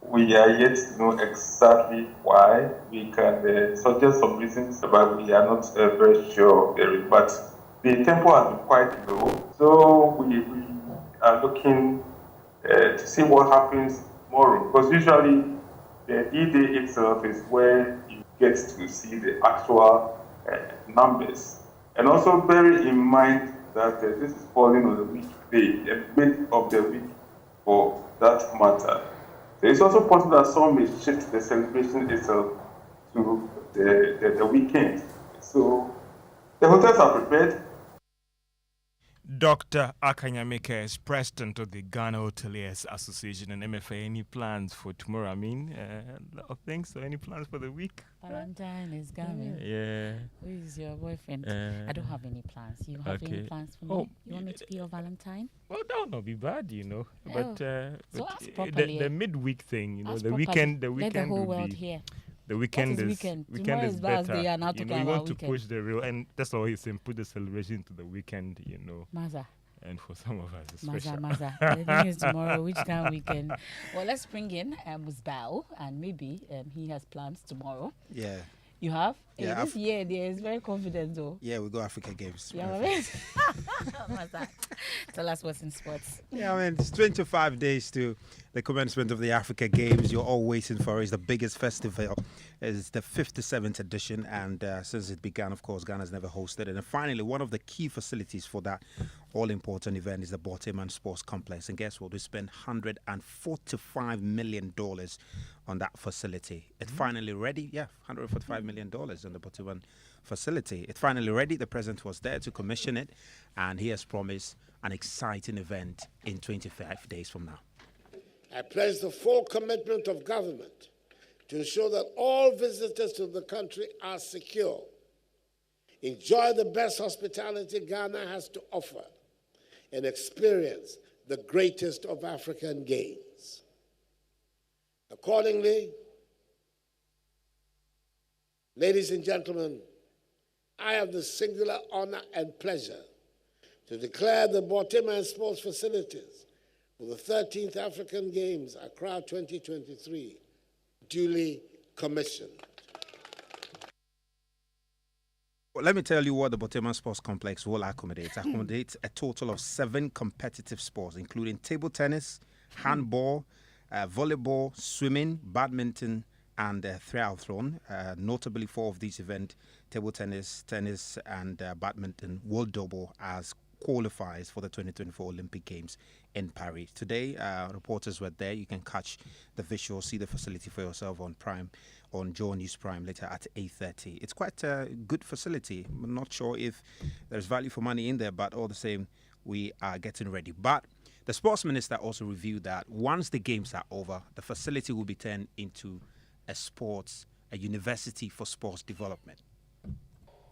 We are yet to know exactly why. We can suggest some reasons, but we are not very sure of it. But the tempo has been quite low. So we are looking to see what happens tomorrow. Because usually the D-Day itself is where you get to see the actual numbers. And also bear in mind that this is falling on the weekday, the mid of the week for that matter. So it's also possible that some may shift the celebration itself to the weekend. So the hotels are prepared. Dr. Akanyamika is president of the Ghana Hoteliers Association. And Emefa, any plans for tomorrow? I mean, a lot of things. So any plans for the week? Valentine is coming. Yeah. Who is your boyfriend? I don't have any plans. You have any plans for me? Oh, you want me to be your Valentine? Well, that would not be bad, you know. Oh. But, so ask properly. The midweek thing, you know, ask the properly. weekend Let the whole world hear. The weekend is weekend is better. Day and now you know, you want to push the real, and that's all he's saying. Put the celebration to the weekend, you know. Maza. And for some of us, especially. Maza. The thing is tomorrow, which kind of weekend? Well, let's bring in Musbao, and maybe he has plans tomorrow. Yeah. You have? Yeah. This year, there is very confident though. Yeah, we go Africa Games. Yeah, tell us what's in sports. Yeah, I mean, it's 25 days to the commencement of the Africa Games. You're all waiting for it. It's the biggest festival. It's the 57th edition, and since it began, of course, Ghana's never hosted it. And finally, one of the key facilities for that all-important event is the Boteman Sports Complex. And guess what? We spent $145 million on that facility. It's finally ready. Yeah, $145 million on the Boteman facility. It's finally ready. The president was there to commission it, and he has promised an exciting event in 25 days from now. I pledge the full commitment of government to ensure that all visitors to the country are secure, enjoy the best hospitality Ghana has to offer, and experience the greatest of African games. Accordingly, ladies and gentlemen, I have the singular honor and pleasure to declare the Boteman Sports Facilities for the 13th African Games, Accra 2023, duly commissioned. Well, let me tell you what the Boteman Sports Complex will accommodate. It accommodates a total of 7 competitive sports, including table tennis, handball, volleyball, swimming, badminton, and triathlon. Notably, 4 of these events, table tennis, and badminton, will double as qualifies for the 2024 Olympic Games in Paris. Today, reporters were there. You can catch the visual, see the facility for yourself on Prime, on Joe News Prime later at 8:30. It's quite a good facility. I'm not sure if there's value for money in there, but all the same, we are getting ready. But The sports minister also revealed that once the games are over, the facility will be turned into a university for sports development.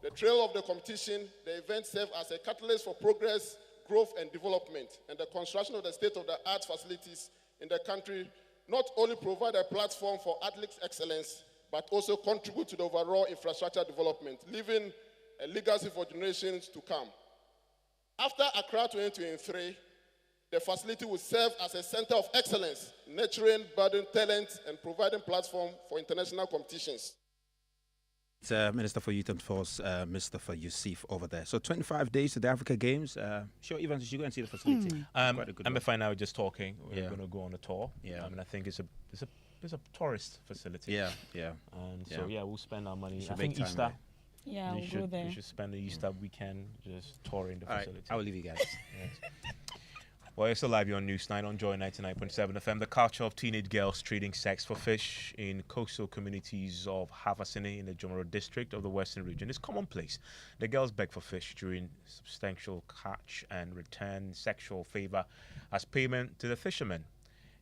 The trail of the competition, the event served as a catalyst for progress, growth, and development, and the construction of the state-of-the-art facilities in the country not only provide a platform for athletics excellence, but also contribute to the overall infrastructure development, leaving a legacy for generations to come. After Accra 2023, the facility will serve as a center of excellence, nurturing budding talent and providing platform for international competitions. It's Minister for Youth and Sports, Mr. for Yusuf over there. So 25 days to the Africa Games. Sure, Evans, you should go and see the facility. Emefa and I were just talking. We're going to go on a tour. Yeah. I think it's a tourist facility. Yeah. And so we'll spend our money. I think think Easter. Yeah, we'll go there. We should spend the Easter weekend just touring the facility. Right, I will leave you guys. Yes. Well, it's still live on Newsnight on Joy 99.7 FM. The culture of teenage girls trading sex for fish in coastal communities of Havasini in the Jomoro district of the Western region is commonplace. The girls beg for fish during substantial catch and return sexual favor as payment to the fishermen.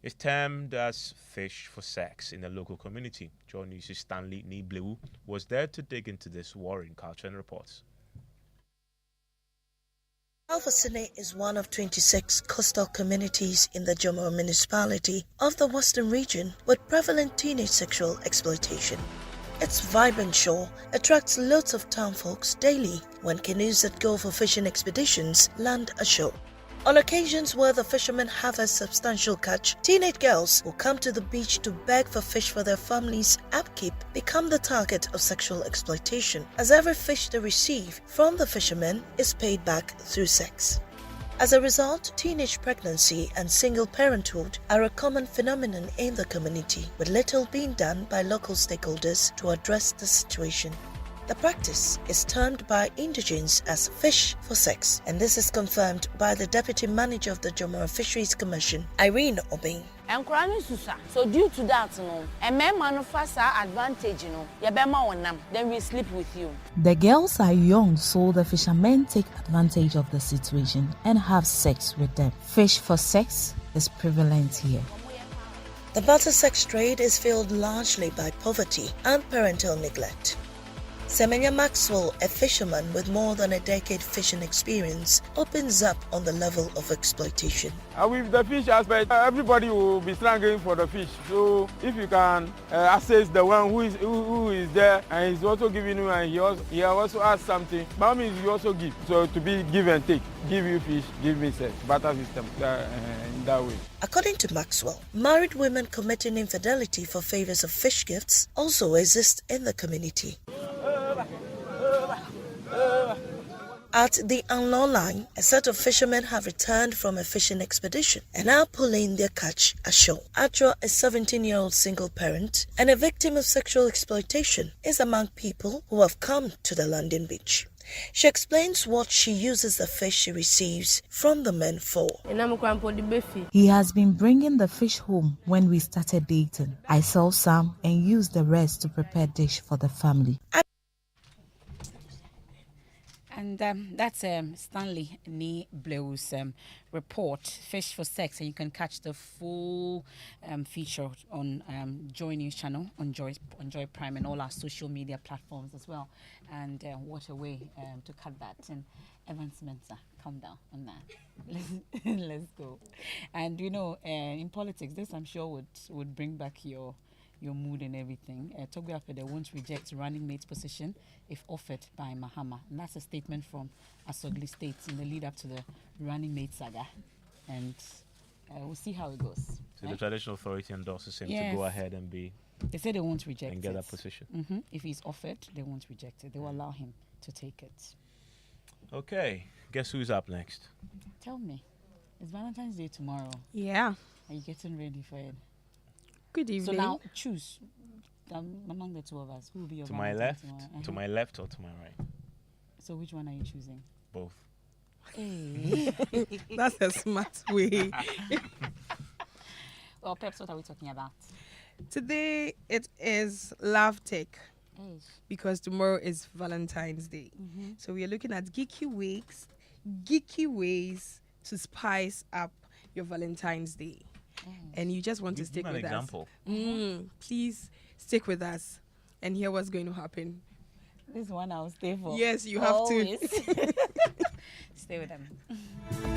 It's termed as fish for sex in the local community. Joy News' Stanley Nibleu was there to dig into this worrying culture and reports. Havasini is one of 26 coastal communities in the Jomoro municipality of the Western region with prevalent teenage sexual exploitation. Its vibrant shore attracts lots of town folks daily when canoes that go for fishing expeditions land ashore. On occasions where the fishermen have a substantial catch, teenage girls who come to the beach to beg for fish for their families' upkeep become the target of sexual exploitation, as every fish they receive from the fishermen is paid back through sex. As a result, teenage pregnancy and single parenthood are a common phenomenon in the community, with little being done by local stakeholders to address the situation. The practice is termed by indigenes as fish for sex, and this is confirmed by the Deputy Manager of the Jomoro Fisheries Commission, Irene Obeng. So due to that, a man manufactures advantage, then we sleep with you. The girls are young, so the fishermen take advantage of the situation and have sex with them. Fish for sex is prevalent here. The barter sex trade is fueled largely by poverty and parental neglect. Semenya Maxwell, a fisherman with more than a decade fishing experience, opens up on the level of exploitation. With the fish aspect, everybody will be struggling for the fish. So if you can assess the one who is there and he's also giving you, and he also asks something, that means you also give. So to be give and take, give you fish, give me sex, barter system in that way. According to Maxwell, married women committing infidelity for favors of fish gifts also exist in the community. At the Anlo line, a set of fishermen have returned from a fishing expedition and are pulling their catch ashore. Atra, a 17-year-old single parent and a victim of sexual exploitation, is among people who have come to the landing beach. She explains what she uses the fish she receives from the men for. He has been bringing the fish home when we started dating. I sell some and use the rest to prepare dish for the family. And that's Stanley Nibleu's report, Fish for Sex. And you can catch the full feature on Joy News channel, on Joy Prime, and all our social media platforms as well. And what a way to cut that. And Evans Mensah, calm down on that. Let's go. And in politics, this I'm sure would bring back your mood and everything. Togbe Afede won't reject running mate's position if offered by Mahama. And that's a statement from Asogli State in the lead up to the running mate saga. And we'll see how it goes. So the traditional authority endorses him to go ahead and be... They say they won't reject it. And get that position. Mm-hmm. If he's offered, they won't reject it. They will allow him to take it. Okay. Guess who's up next? Tell me. It's Valentine's Day tomorrow. Yeah. Are you getting ready for it? Good evening. So now choose among the two of us. Who will be your To my left? To my left or to my right? So which one are you choosing? Both. Hey. That's a smart way. Well, Peps, what are we talking about? Today it is Love Tech. Because tomorrow is Valentine's Day. So we are looking at geeky ways to spice up your Valentine's Day, and you just want to stick Give with an example. us, please stick with us and hear what's going to happen. This one I'll stay for. Yes, you have to. Stay with them.